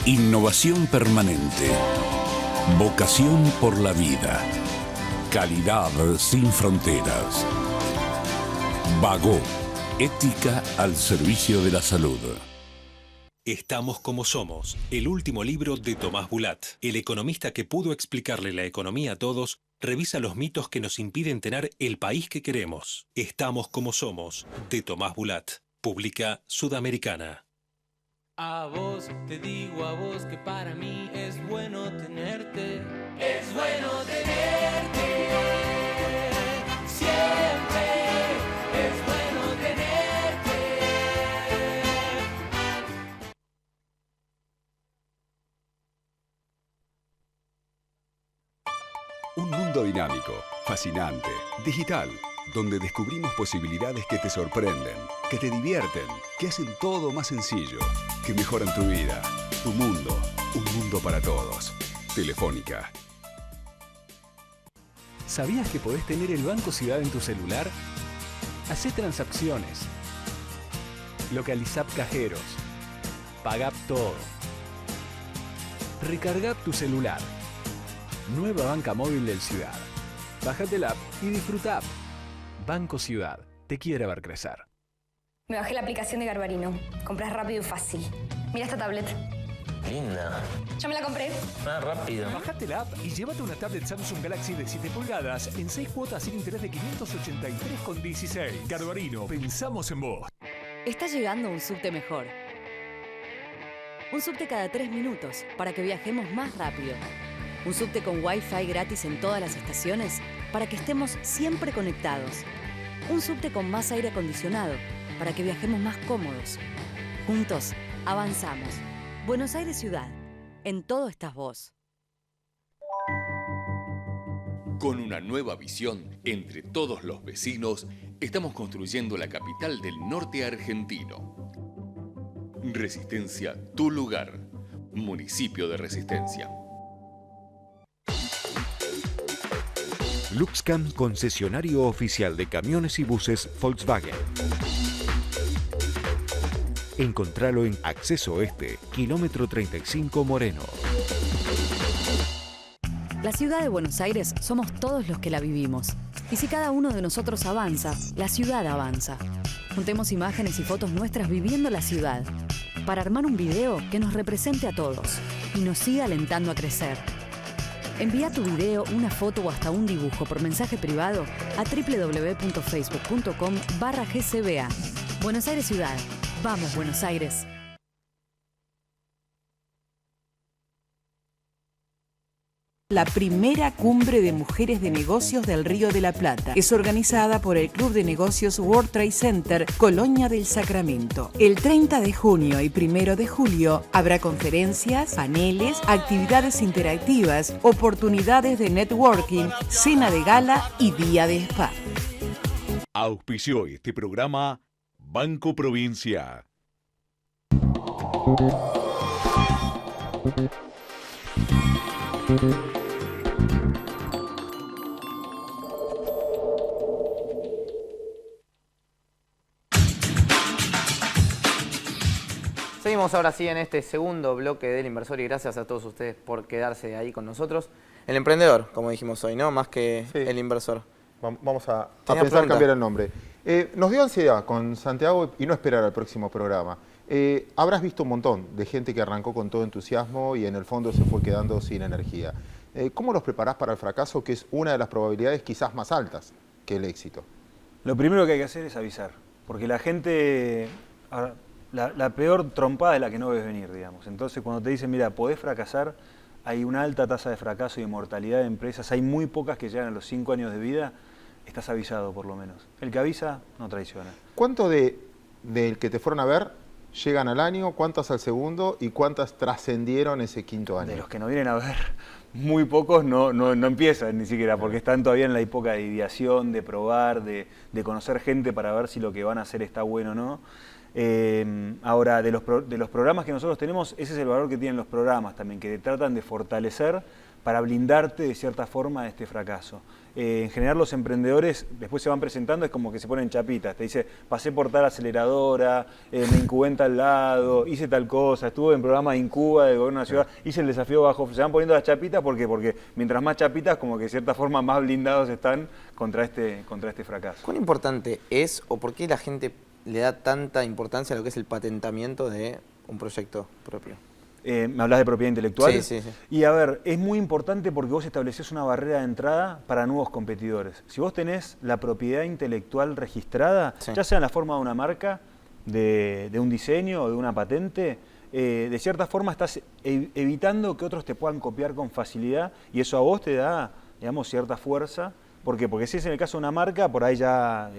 Innovación permanente. Vocación por la vida. Calidad sin fronteras. Vago. Ética al servicio de la salud. Estamos como somos, el último libro de Tomás Bulat. El economista que pudo explicarle la economía a todos, revisa los mitos que nos impiden tener el país que queremos. Estamos como somos, de Tomás Bulat. Publica Sudamericana. A vos, te digo a vos que para mí es bueno tenerte. Es bueno tenerte. Siempre es bueno tenerte. Un mundo dinámico, fascinante, digital, donde descubrimos posibilidades que te sorprenden, que te divierten, que hacen todo más sencillo, que mejoran tu vida, tu mundo, un mundo para todos. Telefónica. ¿Sabías que podés tener el Banco Ciudad en tu celular? Hacé transacciones, localizá cajeros, pagá todo, recargá tu celular. Nueva banca móvil del Ciudad. Bájate la app y disfruta. Banco Ciudad, te quiere ver crecer. Me bajé la aplicación de Garbarino. Compras rápido y fácil. Mira esta tablet. Linda. Yo me la compré. Rápido. Bájate la app y llévate una tablet Samsung Galaxy de 7 pulgadas en 6 cuotas sin interés de 583,16. Garbarino, pensamos en vos. Está llegando un subte mejor. Un subte cada 3 minutos para que viajemos más rápido. Un subte con Wi-Fi gratis en todas las estaciones para que estemos siempre conectados. Un subte con más aire acondicionado para que viajemos más cómodos. Juntos, avanzamos. Buenos Aires Ciudad. En todo estás vos. Con una nueva visión entre todos los vecinos, estamos construyendo la capital del norte argentino. Resistencia, tu lugar. Municipio de Resistencia. Luxcan, concesionario oficial de camiones y buses Volkswagen. Encontralo en Acceso Oeste, kilómetro 35 Moreno. La ciudad de Buenos Aires somos todos los que la vivimos. Y si cada uno de nosotros avanza, la ciudad avanza. Juntemos imágenes y fotos nuestras viviendo la ciudad, para armar un video que nos represente a todos y nos siga alentando a crecer. Envía tu video, una foto o hasta un dibujo por mensaje privado a www.facebook.com/GCBA. Buenos Aires Ciudad. Vamos, Buenos Aires. La primera cumbre de mujeres de negocios del Río de la Plata es organizada por el Club de Negocios World Trade Center Colonia del Sacramento. El 30 de junio y 1 de julio habrá conferencias, paneles, actividades interactivas, oportunidades de networking, cena de gala y día de spa. Auspició este programa Banco Provincia. Seguimos ahora sí en este segundo bloque del inversor y gracias a todos ustedes por quedarse ahí con nosotros. El emprendedor, como dijimos hoy, ¿no? Más que el inversor. Vamos a pensar cambiar el nombre. Nos dio ansiedad con Santiago y no esperar al próximo programa. Habrás visto un montón de gente que arrancó con todo entusiasmo y en el fondo se fue quedando sin energía. ¿Cómo los preparás para el fracaso, que es una de las probabilidades quizás más altas que el éxito? Lo primero que hay que hacer es avisar, porque la gente... La peor trompada es la que no ves venir, digamos. Entonces, cuando te dicen, mira, podés fracasar, hay una alta tasa de fracaso y de mortalidad de empresas, hay muy pocas que llegan a los 5 años de vida, estás avisado por lo menos. El que avisa no traiciona. ¿Cuánto del que te fueron a ver llegan al año, cuántas al segundo y cuántas trascendieron ese quinto año? De los que no vienen a ver, muy pocos no empiezan ni siquiera, porque están todavía en la época de ideación, de probar, de conocer gente para ver si lo que van a hacer está bueno o no. Ahora, de los programas que nosotros tenemos, ese es el valor que tienen los programas también, que te tratan de fortalecer para blindarte de cierta forma de este fracaso. En general los emprendedores después se van presentando, es como que se ponen chapitas, te dice, pasé por tal aceleradora, me incubé en tal lado, hice tal cosa, estuve en programa de Incuba del gobierno de la ciudad, hice el desafío bajo, se van poniendo las chapitas porque mientras más chapitas, como que de cierta forma más blindados están contra este fracaso. ¿Cuán importante es o por qué la gente le da tanta importancia a lo que es el patentamiento de un proyecto propio? ¿Me hablas de propiedad intelectual? Sí. Y a ver, es muy importante porque vos estableces una barrera de entrada para nuevos competidores. Si vos tenés la propiedad intelectual registrada, ya sea en la forma de una marca, de un diseño o de una patente, de cierta forma estás evitando que otros te puedan copiar con facilidad y eso a vos te da, digamos, cierta fuerza. ¿Por qué? Porque si es en el caso de una marca, por ahí ya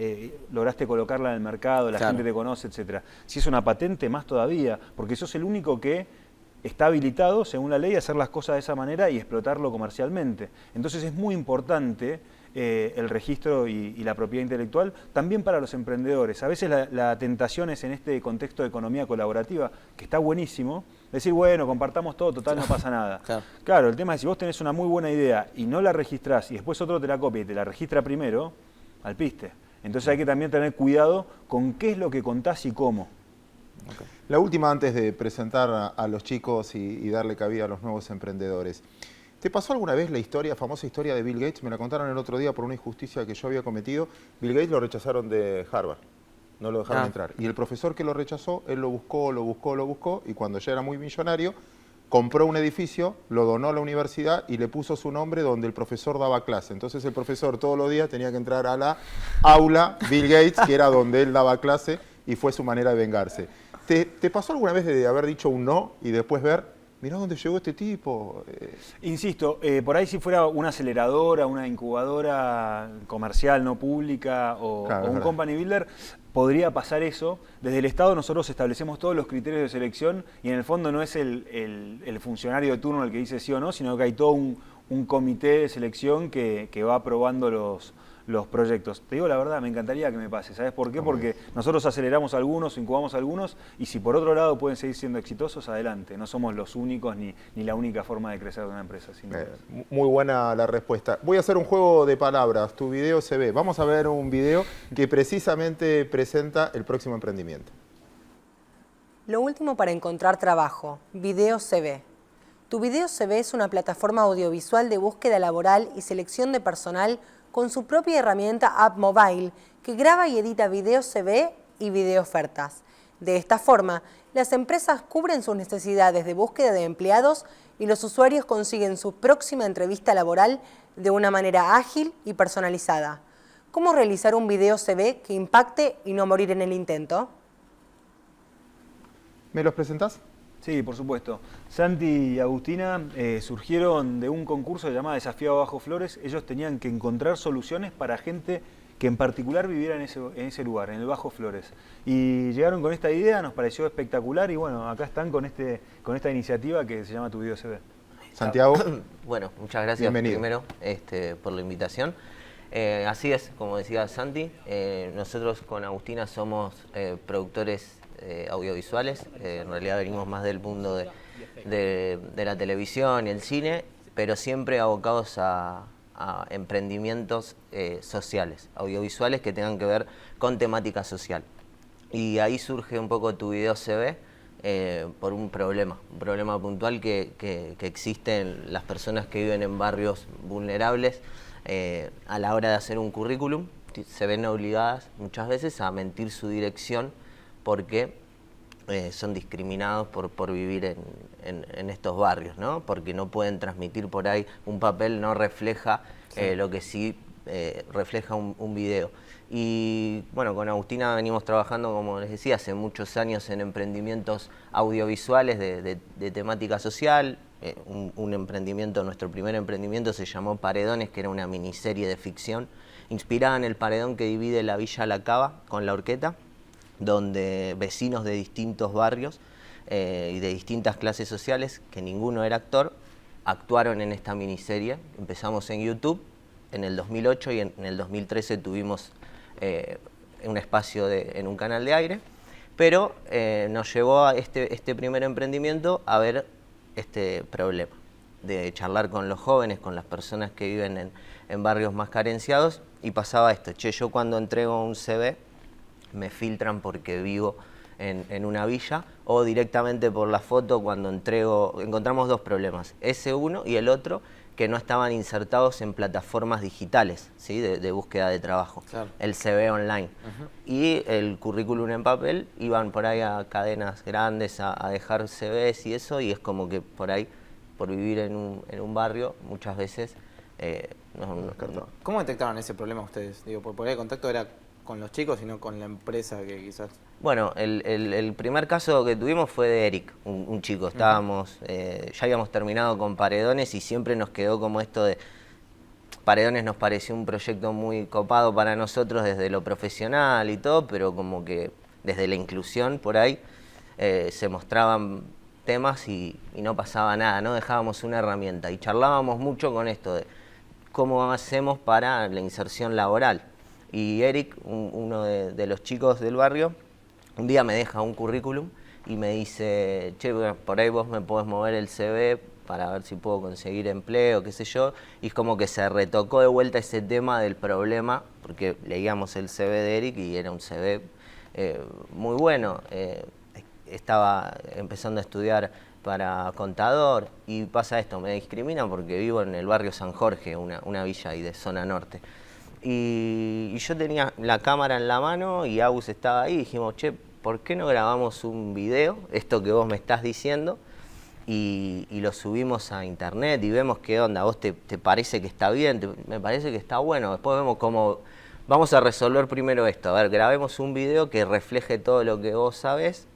lograste colocarla en el mercado, la gente te conoce, etc. Si es una patente, más todavía, porque sos el único que está habilitado, según la ley, a hacer las cosas de esa manera y explotarlo comercialmente. Entonces es muy importante el registro y la propiedad intelectual, también para los emprendedores. A veces la tentación es en este contexto de economía colaborativa, que está buenísimo, decir, bueno, compartamos todo, total, no pasa nada. Claro, el tema es si vos tenés una muy buena idea y no la registrás y después otro te la copia y te la registra primero, al piste. Entonces hay que también tener cuidado con qué es lo que contás y cómo. La última antes de presentar a los chicos y darle cabida a los nuevos emprendedores. ¿Te pasó alguna vez la famosa historia de Bill Gates? Me la contaron el otro día por una injusticia que yo había cometido. Bill Gates lo rechazaron de Harvard, no lo dejaron entrar. Y el profesor que lo rechazó, él lo buscó y cuando ya era muy millonario, compró un edificio, lo donó a la universidad y le puso su nombre donde el profesor daba clase. Entonces el profesor todos los días tenía que entrar a la aula Bill Gates, que era donde él daba clase, y fue su manera de vengarse. ¿Te pasó alguna vez de haber dicho un no y después ver, mirá dónde llegó este tipo? Insisto, por ahí si fuera una aceleradora, una incubadora comercial, no pública, o un company builder, podría pasar eso. Desde el Estado nosotros establecemos todos los criterios de selección y en el fondo no es el funcionario de turno el que dice sí o no, sino que hay todo un comité de selección que va aprobando los proyectos. Te digo la verdad, me encantaría que me pase. ¿Sabes por qué? Porque nosotros aceleramos algunos, incubamos algunos, y si por otro lado pueden seguir siendo exitosos, adelante. No somos los únicos ni la única forma de crecer de una empresa. Sin duda. Muy buena la respuesta. Voy a hacer un juego de palabras. Tu video se ve. Vamos a ver un video que precisamente presenta el próximo emprendimiento. Lo último para encontrar trabajo. Video CV. Tu Video CV es una plataforma audiovisual de búsqueda laboral y selección de personal con su propia herramienta App Mobile que graba y edita videos CV y video ofertas. De esta forma, las empresas cubren sus necesidades de búsqueda de empleados y los usuarios consiguen su próxima entrevista laboral de una manera ágil y personalizada. ¿Cómo realizar un video CV que impacte y no morir en el intento? ¿Me los presentás? Sí, por supuesto. Santi y Agustina surgieron de un concurso llamado Desafío Bajo Flores. Ellos tenían que encontrar soluciones para gente que en particular viviera en ese lugar, en el Bajo Flores. Y llegaron con esta idea, nos pareció espectacular y bueno, acá están con esta iniciativa que se llama Tu Video se ve. Santiago. Bueno, muchas gracias Bienvenido. primero por la invitación. Así es, como decía Santi, nosotros con Agustina somos productores audiovisuales, en realidad venimos más del mundo de la televisión y el cine, pero siempre abocados a emprendimientos sociales, audiovisuales que tengan que ver con temática social. Y ahí surge un poco Tu Video se ve por un problema puntual que existe en las personas que viven en barrios vulnerables. A la hora de hacer un currículum se ven obligadas muchas veces a mentir su dirección porque son discriminados por vivir en estos barrios, ¿no? Porque no pueden transmitir por ahí, un papel no refleja lo que sí refleja un video. Y bueno, con Agustina venimos trabajando, como les decía, hace muchos años en emprendimientos audiovisuales de temática social. Un emprendimiento, nuestro primer emprendimiento se llamó Paredones, que era una miniserie de ficción inspirada en el paredón que divide la Villa La Cava con La Horqueta, donde vecinos de distintos barrios y de distintas clases sociales, que ninguno era actor, actuaron en esta miniserie. Empezamos en YouTube en el 2008 y en el 2013 tuvimos un espacio en un canal de aire, pero nos llevó a este primer emprendimiento a ver este problema de charlar con los jóvenes, con las personas que viven en barrios más carenciados, y pasaba esto: che, yo cuando entrego un CV me filtran porque vivo en una villa, o directamente por la foto cuando encontramos dos problemas, ese uno y el otro, que no estaban insertados en plataformas digitales, ¿sí? de búsqueda de trabajo, claro. El CV online. Y el currículum en papel, iban por ahí a cadenas grandes a dejar CVs y eso, y es como que por ahí, por vivir en un barrio, muchas veces no. ¿Cómo detectaron ese problema ustedes? Digo, por ahí el contacto era con los chicos y no con la empresa que quizás... Bueno, el primer caso que tuvimos fue de Eric, un chico. Estábamos, ya habíamos terminado con Paredones y siempre nos quedó como esto de... Paredones nos pareció un proyecto muy copado para nosotros desde lo profesional y todo, pero como que desde la inclusión por ahí se mostraban temas y no pasaba nada, no dejábamos una herramienta. Y charlábamos mucho con esto de cómo hacemos para la inserción laboral. Y Eric, uno de los chicos del barrio, un día me deja un currículum y me dice, che, por ahí vos me podés mover el CV para ver si puedo conseguir empleo, qué sé yo. Y es como que se retocó de vuelta ese tema del problema, porque leíamos el CV de Eric y era un CV muy bueno. Estaba empezando a estudiar para contador y pasa esto, me discriminan porque vivo en el barrio San Jorge, una villa ahí de zona norte. Y yo tenía la cámara en la mano y Agus estaba ahí y dijimos, che, ¿por qué no grabamos un video, esto que vos me estás diciendo, y lo subimos a internet y vemos qué onda? ¿Vos te parece que está bien? Me parece que está bueno. Después vemos cómo vamos a resolver primero esto. A ver, grabemos un video que refleje todo lo que vos sabés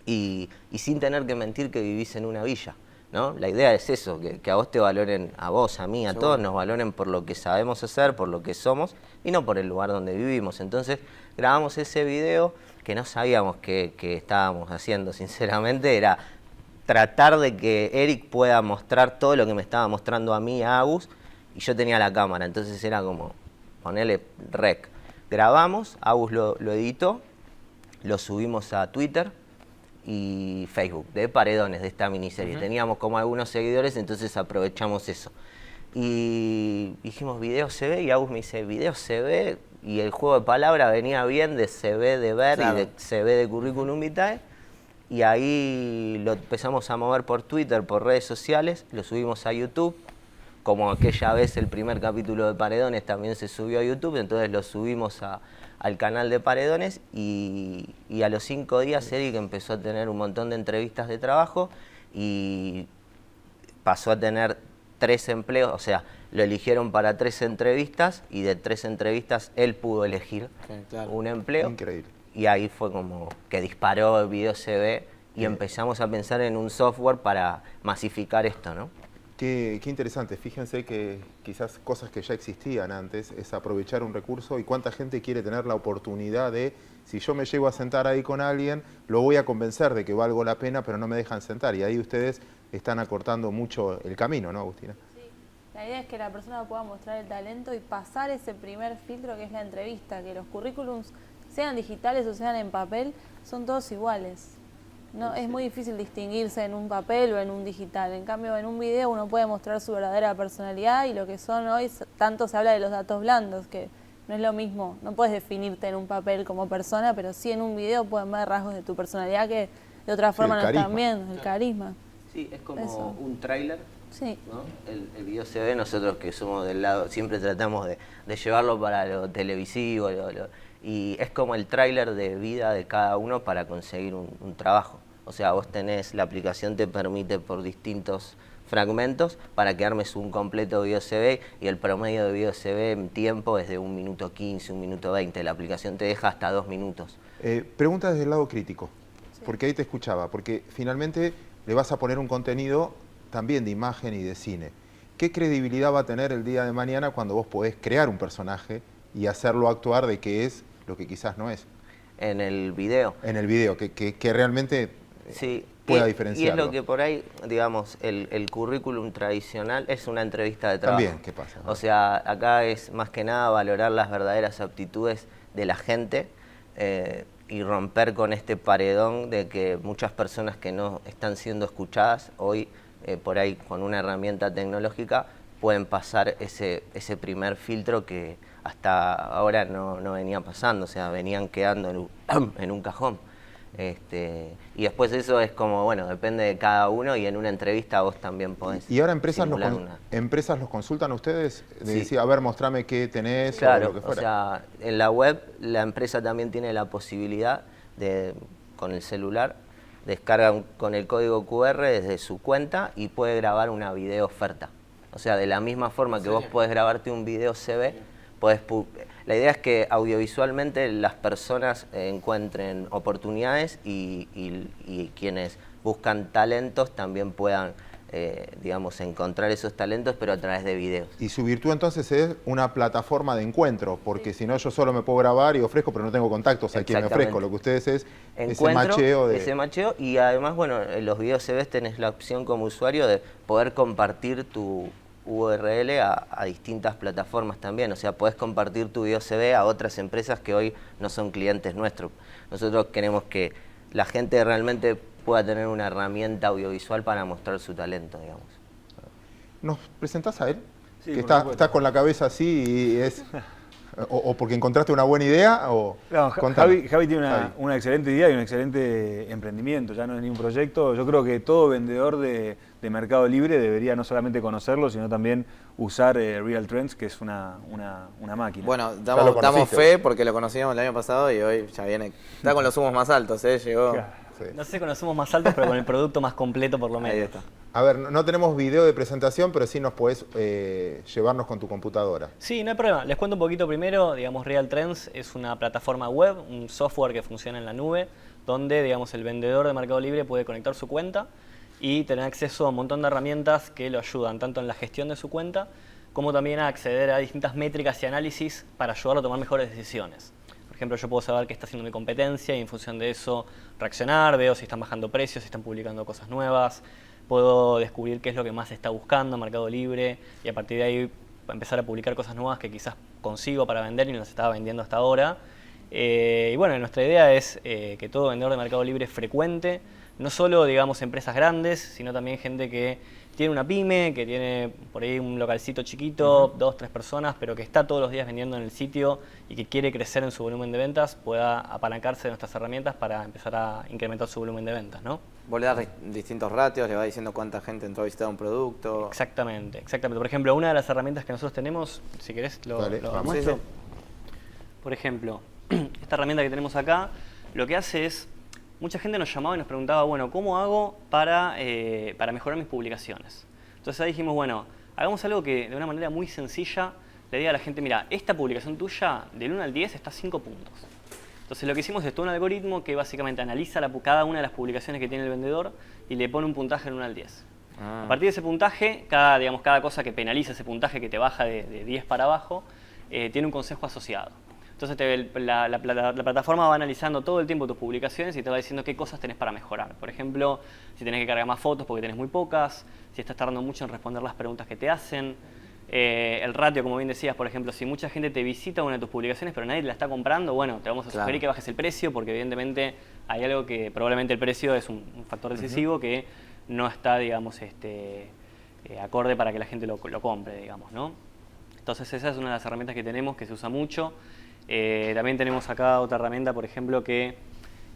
y sin tener que mentir que vivís en una villa, ¿no? La idea es eso, que a vos te valoren, a vos, a mí, a todos nos valoren por lo que sabemos hacer, por lo que somos y no por el lugar donde vivimos. Entonces grabamos ese video que no sabíamos que estábamos haciendo, sinceramente, era tratar de que Eric pueda mostrar todo lo que me estaba mostrando a mí, a Agus, y yo tenía la cámara, entonces era como ponerle rec. Grabamos, Agus lo editó, lo subimos a Twitter y Facebook, de Paredones, de esta miniserie. Teníamos como algunos seguidores, entonces aprovechamos eso. Y dijimos, video se ve, y Agus me dice, video se ve, y el juego de palabras venía bien de CV de ver, claro, y de CV de currículum vitae, y ahí lo empezamos a mover por Twitter, por redes sociales, lo subimos a YouTube, como aquella vez el primer capítulo de Paredones también se subió a YouTube, entonces lo subimos al canal de Paredones y a los 5 días Eric empezó a tener un montón de entrevistas de trabajo y pasó a tener 3 empleos, o sea, lo eligieron para 3 entrevistas y de 3 entrevistas él pudo elegir un empleo. Increíble. Y ahí fue como que disparó el video se ve y empezamos a pensar en un software para masificar esto, ¿no? Qué interesante. Fíjense que quizás cosas que ya existían antes es aprovechar un recurso y cuánta gente quiere tener la oportunidad de, si yo me llego a sentar ahí con alguien, lo voy a convencer de que valgo la pena, pero no me dejan sentar. Y ahí ustedes están acortando mucho el camino, ¿no, Agustina? Sí. La idea es que la persona pueda mostrar el talento y pasar ese primer filtro que es la entrevista, que los currículums, sean digitales o sean en papel, son todos iguales. No, es muy difícil distinguirse en un papel o en un digital. En cambio, en un video uno puede mostrar su verdadera personalidad y lo que son hoy, tanto se habla de los datos blandos, que no es lo mismo. No puedes definirte en un papel como persona, pero sí en un video pueden ver rasgos de tu personalidad que de otra forma no están bien, el carisma. Sí, es como Eso. un tráiler. Sí. ¿No? El video se ve, nosotros que somos del lado, siempre tratamos de llevarlo para lo televisivo, y es como el tráiler de vida de cada uno para conseguir un trabajo. O sea, vos tenés, la aplicación te permite por distintos fragmentos para que armes un completo video CV, y el promedio de video CV en tiempo es de 1 minuto 15, 1 minuto 20. La aplicación te deja hasta 2 minutos. Pregunta desde el lado crítico, porque ahí te escuchaba, porque finalmente le vas a poner un contenido también de imagen y de cine. ¿Qué credibilidad va a tener el día de mañana cuando vos podés crear un personaje y hacerlo actuar de que es lo que quizás no es? En el video. En el video, que realmente sí, pueda y diferenciarlo. es lo que por ahí, digamos, el currículum tradicional es una entrevista de trabajo. También, ¿qué pasa? O sea, acá es más que nada valorar las verdaderas aptitudes de la gente y romper con este paredón de que muchas personas que no están siendo escuchadas hoy, por ahí con una herramienta tecnológica, pueden pasar ese primer filtro que hasta ahora no venía pasando, o sea, venían quedando en un cajón. Y después eso es como, bueno, depende de cada uno, y en una entrevista vos también podés. ¿Y ahora empresas empresas los consultan a ustedes? De Sí. decir, a ver, mostrame qué tenés, claro, o lo que fuera. O sea, en la web la empresa también tiene la posibilidad de, con el celular, descarga con el código QR desde su cuenta y puede grabar una video oferta. O sea, de la misma forma que vos podés grabarte un video CV, la idea es que audiovisualmente las personas encuentren oportunidades y quienes buscan talentos también puedan, digamos, encontrar esos talentos, pero a través de videos. Y su virtud entonces es una plataforma de encuentro, porque si no yo solo me puedo grabar y ofrezco, pero no tengo contactos a quien me ofrezco. Lo que ustedes es ese macheo. Y además, bueno, en los videos CV tenés la opción como usuario de poder compartir tu URL a distintas plataformas también. O sea, podés compartir tu video CV a otras empresas que hoy no son clientes nuestros. Nosotros queremos que la gente realmente pueda tener una herramienta audiovisual para mostrar su talento, digamos. ¿Nos presentás a él? Sí, que por está con la cabeza así y es... O porque encontraste una buena idea, o... No, Javi tiene una excelente idea y un excelente emprendimiento, ya no es ni un proyecto. Yo creo que todo vendedor de Mercado Libre debería no solamente conocerlo, sino también usar Real Trends, que es una máquina. Bueno, damos fe porque lo conocíamos el año pasado y hoy ya viene, está con los humos más altos, llegó. Sí. No sé con los humos más altos, pero con el producto más completo por lo menos. Ahí está. A ver, no tenemos video de presentación, pero sí nos podés llevarnos con tu computadora. Sí, no hay problema. Les cuento un poquito primero. Digamos, Real Trends es una plataforma web, un software que funciona en la nube, donde, digamos, el vendedor de Mercado Libre puede conectar su cuenta y tener acceso a un montón de herramientas que lo ayudan tanto en la gestión de su cuenta como también a acceder a distintas métricas y análisis para ayudarlo a tomar mejores decisiones. Por ejemplo, yo puedo saber qué está haciendo mi competencia y en función de eso reaccionar, veo si están bajando precios, si están publicando cosas nuevas, puedo descubrir qué es lo que más está buscando Mercado Libre y a partir de ahí empezar a publicar cosas nuevas que quizás consigo para vender y no las estaba vendiendo hasta ahora. Y bueno, nuestra idea es que todo vendedor de Mercado Libre frecuente, no solo, digamos, empresas grandes, sino también gente que tiene una pyme, que tiene por ahí un localcito chiquito, 2, 3 personas, pero que está todos los días vendiendo en el sitio y que quiere crecer en su volumen de ventas, pueda apalancarse de nuestras herramientas para empezar a incrementar su volumen de ventas, ¿no? Vos le das distintos ratios, le va diciendo cuánta gente entró a visitar un producto. Exactamente, exactamente. Por ejemplo, una de las herramientas que nosotros tenemos, si querés lo muestro. Sí. Por ejemplo, esta herramienta que tenemos acá, lo que hace es, mucha gente nos llamaba y nos preguntaba, bueno, ¿cómo hago para mejorar mis publicaciones? Entonces ahí dijimos, bueno, hagamos algo que de una manera muy sencilla le diga a la gente, mira, esta publicación tuya del 1 al 10 está a 5 puntos. Entonces lo que hicimos es todo un algoritmo que básicamente analiza cada una de las publicaciones que tiene el vendedor y le pone un puntaje en 1 al 10. A partir de ese puntaje, cada cosa que penaliza ese puntaje que te baja de 10 para abajo, tiene un consejo asociado. Entonces la plataforma va analizando todo el tiempo tus publicaciones y te va diciendo qué cosas tenés para mejorar. Por ejemplo, si tenés que cargar más fotos porque tenés muy pocas, si estás tardando mucho en responder las preguntas que te hacen. El ratio, como bien decías, por ejemplo, si mucha gente te visita una de tus publicaciones pero nadie te la está comprando, bueno, te vamos a sugerir que bajes el precio porque evidentemente hay algo que probablemente el precio es un factor decisivo que no está, digamos, acorde para que la gente lo compre, digamos, ¿no? Entonces esa es una de las herramientas que tenemos que se usa mucho. También tenemos acá otra herramienta, por ejemplo, que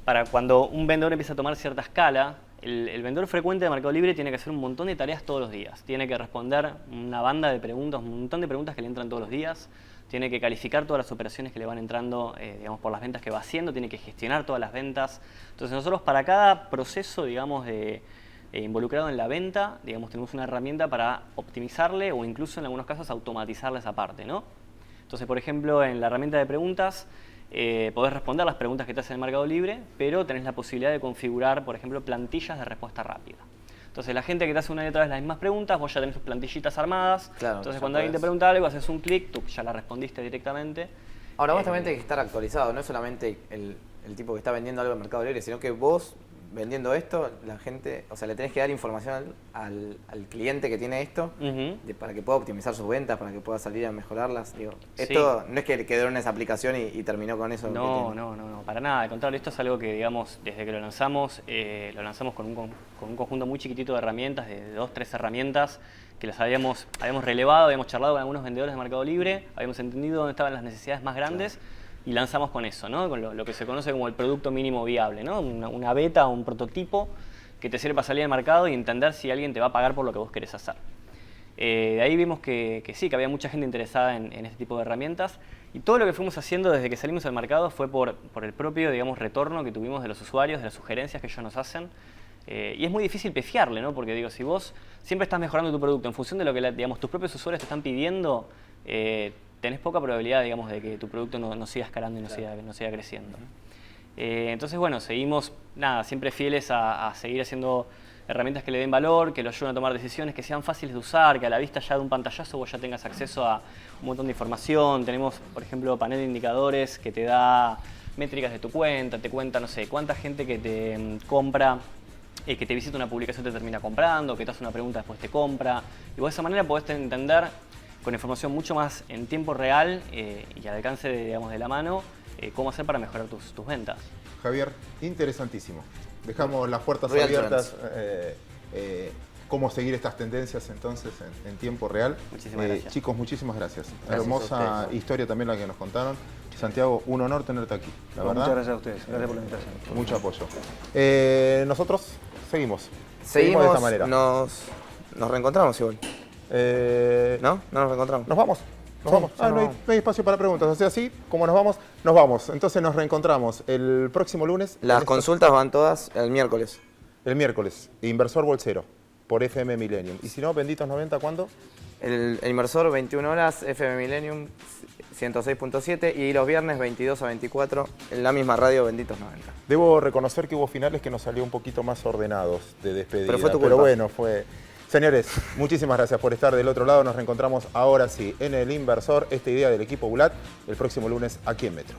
para cuando un vendedor empieza a tomar cierta escala, el vendedor frecuente de Mercado Libre tiene que hacer un montón de tareas todos los días. Tiene que responder una banda de preguntas, un montón de preguntas que le entran todos los días. Tiene que calificar todas las operaciones que le van entrando, digamos, por las ventas que va haciendo. Tiene que gestionar todas las ventas. Entonces nosotros para cada proceso, digamos, involucrado en la venta, digamos, tenemos una herramienta para optimizarle o incluso en algunos casos automatizarle esa parte, ¿no? Entonces, por ejemplo, en la herramienta de preguntas, podés responder las preguntas que te hacen en Mercado Libre, pero tenés la posibilidad de configurar, por ejemplo, plantillas de respuesta rápida. Entonces, la gente que te hace una y otra vez las mismas preguntas, vos ya tenés tus plantillitas armadas. Claro, entonces, cuando alguien te pregunta algo, haces un clic, tú ya la respondiste directamente. Ahora, vos también tenés que estar actualizado, no es solamente el tipo que está vendiendo algo en Mercado Libre, sino que vos, vendiendo esto, la gente, o sea, le tenés que dar información al cliente que tiene esto para que pueda optimizar sus ventas, para que pueda salir a mejorarlas. Digo, esto no es que quedó en esa aplicación y terminó con eso. No, para nada. Al contrario, esto es algo que, digamos, desde que lo lanzamos con un conjunto muy chiquitito de herramientas, de 2, 3 herramientas, que las habíamos relevado, habíamos charlado con algunos vendedores de Mercado Libre, habíamos entendido dónde estaban las necesidades más grandes. Y lanzamos con eso, ¿no? Con lo que se conoce como el producto mínimo viable, ¿no? Una beta, un prototipo que te sirve para salir al mercado y entender si alguien te va a pagar por lo que vos querés hacer. De ahí vimos que sí, que había mucha gente interesada en este tipo de herramientas y todo lo que fuimos haciendo desde que salimos al mercado fue por el propio, digamos, retorno que tuvimos de los usuarios, de las sugerencias que ellos nos hacen. Y es muy difícil pefiarle, ¿no? Porque digo, si vos siempre estás mejorando tu producto en función de lo que, digamos, tus propios usuarios te están pidiendo, tenés poca probabilidad, digamos, de que tu producto no siga escalando y no siga creciendo. Entonces, bueno, seguimos, siempre fieles a seguir haciendo herramientas que le den valor, que lo ayuden a tomar decisiones, que sean fáciles de usar, que a la vista ya de un pantallazo vos ya tengas acceso a un montón de información. Tenemos, por ejemplo, panel de indicadores que te da métricas de tu cuenta, te cuenta, no sé, cuánta gente que te compra, que te visita una publicación te termina comprando, que te hace una pregunta después te compra. Y vos de esa manera podés entender con información mucho más en tiempo real y al alcance de la mano, cómo hacer para mejorar tus ventas. Javier, interesantísimo. Dejamos las puertas abiertas. Cómo seguir estas tendencias entonces en tiempo real. Muchísimas gracias. Chicos, muchísimas gracias. Hermosa historia también la que nos contaron. Santiago, un honor tenerte aquí, la verdad. Muchas gracias a ustedes. Gracias por la invitación. Mucho apoyo. Nosotros seguimos de esta manera. Nos reencontramos igual. ¿No? ¿No nos reencontramos? Nos vamos. No hay espacio para preguntas. O sea, así como nos vamos. Entonces nos reencontramos el próximo lunes. Las consultas van todas el miércoles. El miércoles. Inversor Bolsero por FM Millennium. Y si no, Benditos 90, ¿cuándo? El Inversor, 21 horas, FM Millennium 106.7 y los viernes 22 a 24 en la misma radio Benditos 90. Debo reconocer que hubo finales que nos salió un poquito más ordenados de despedida. Pero fue tu culpa. Pero bueno, fue... Señores, muchísimas gracias por estar del otro lado. Nos reencontramos ahora sí en El Inversor, esta idea del equipo Bulat, el próximo lunes aquí en Metro.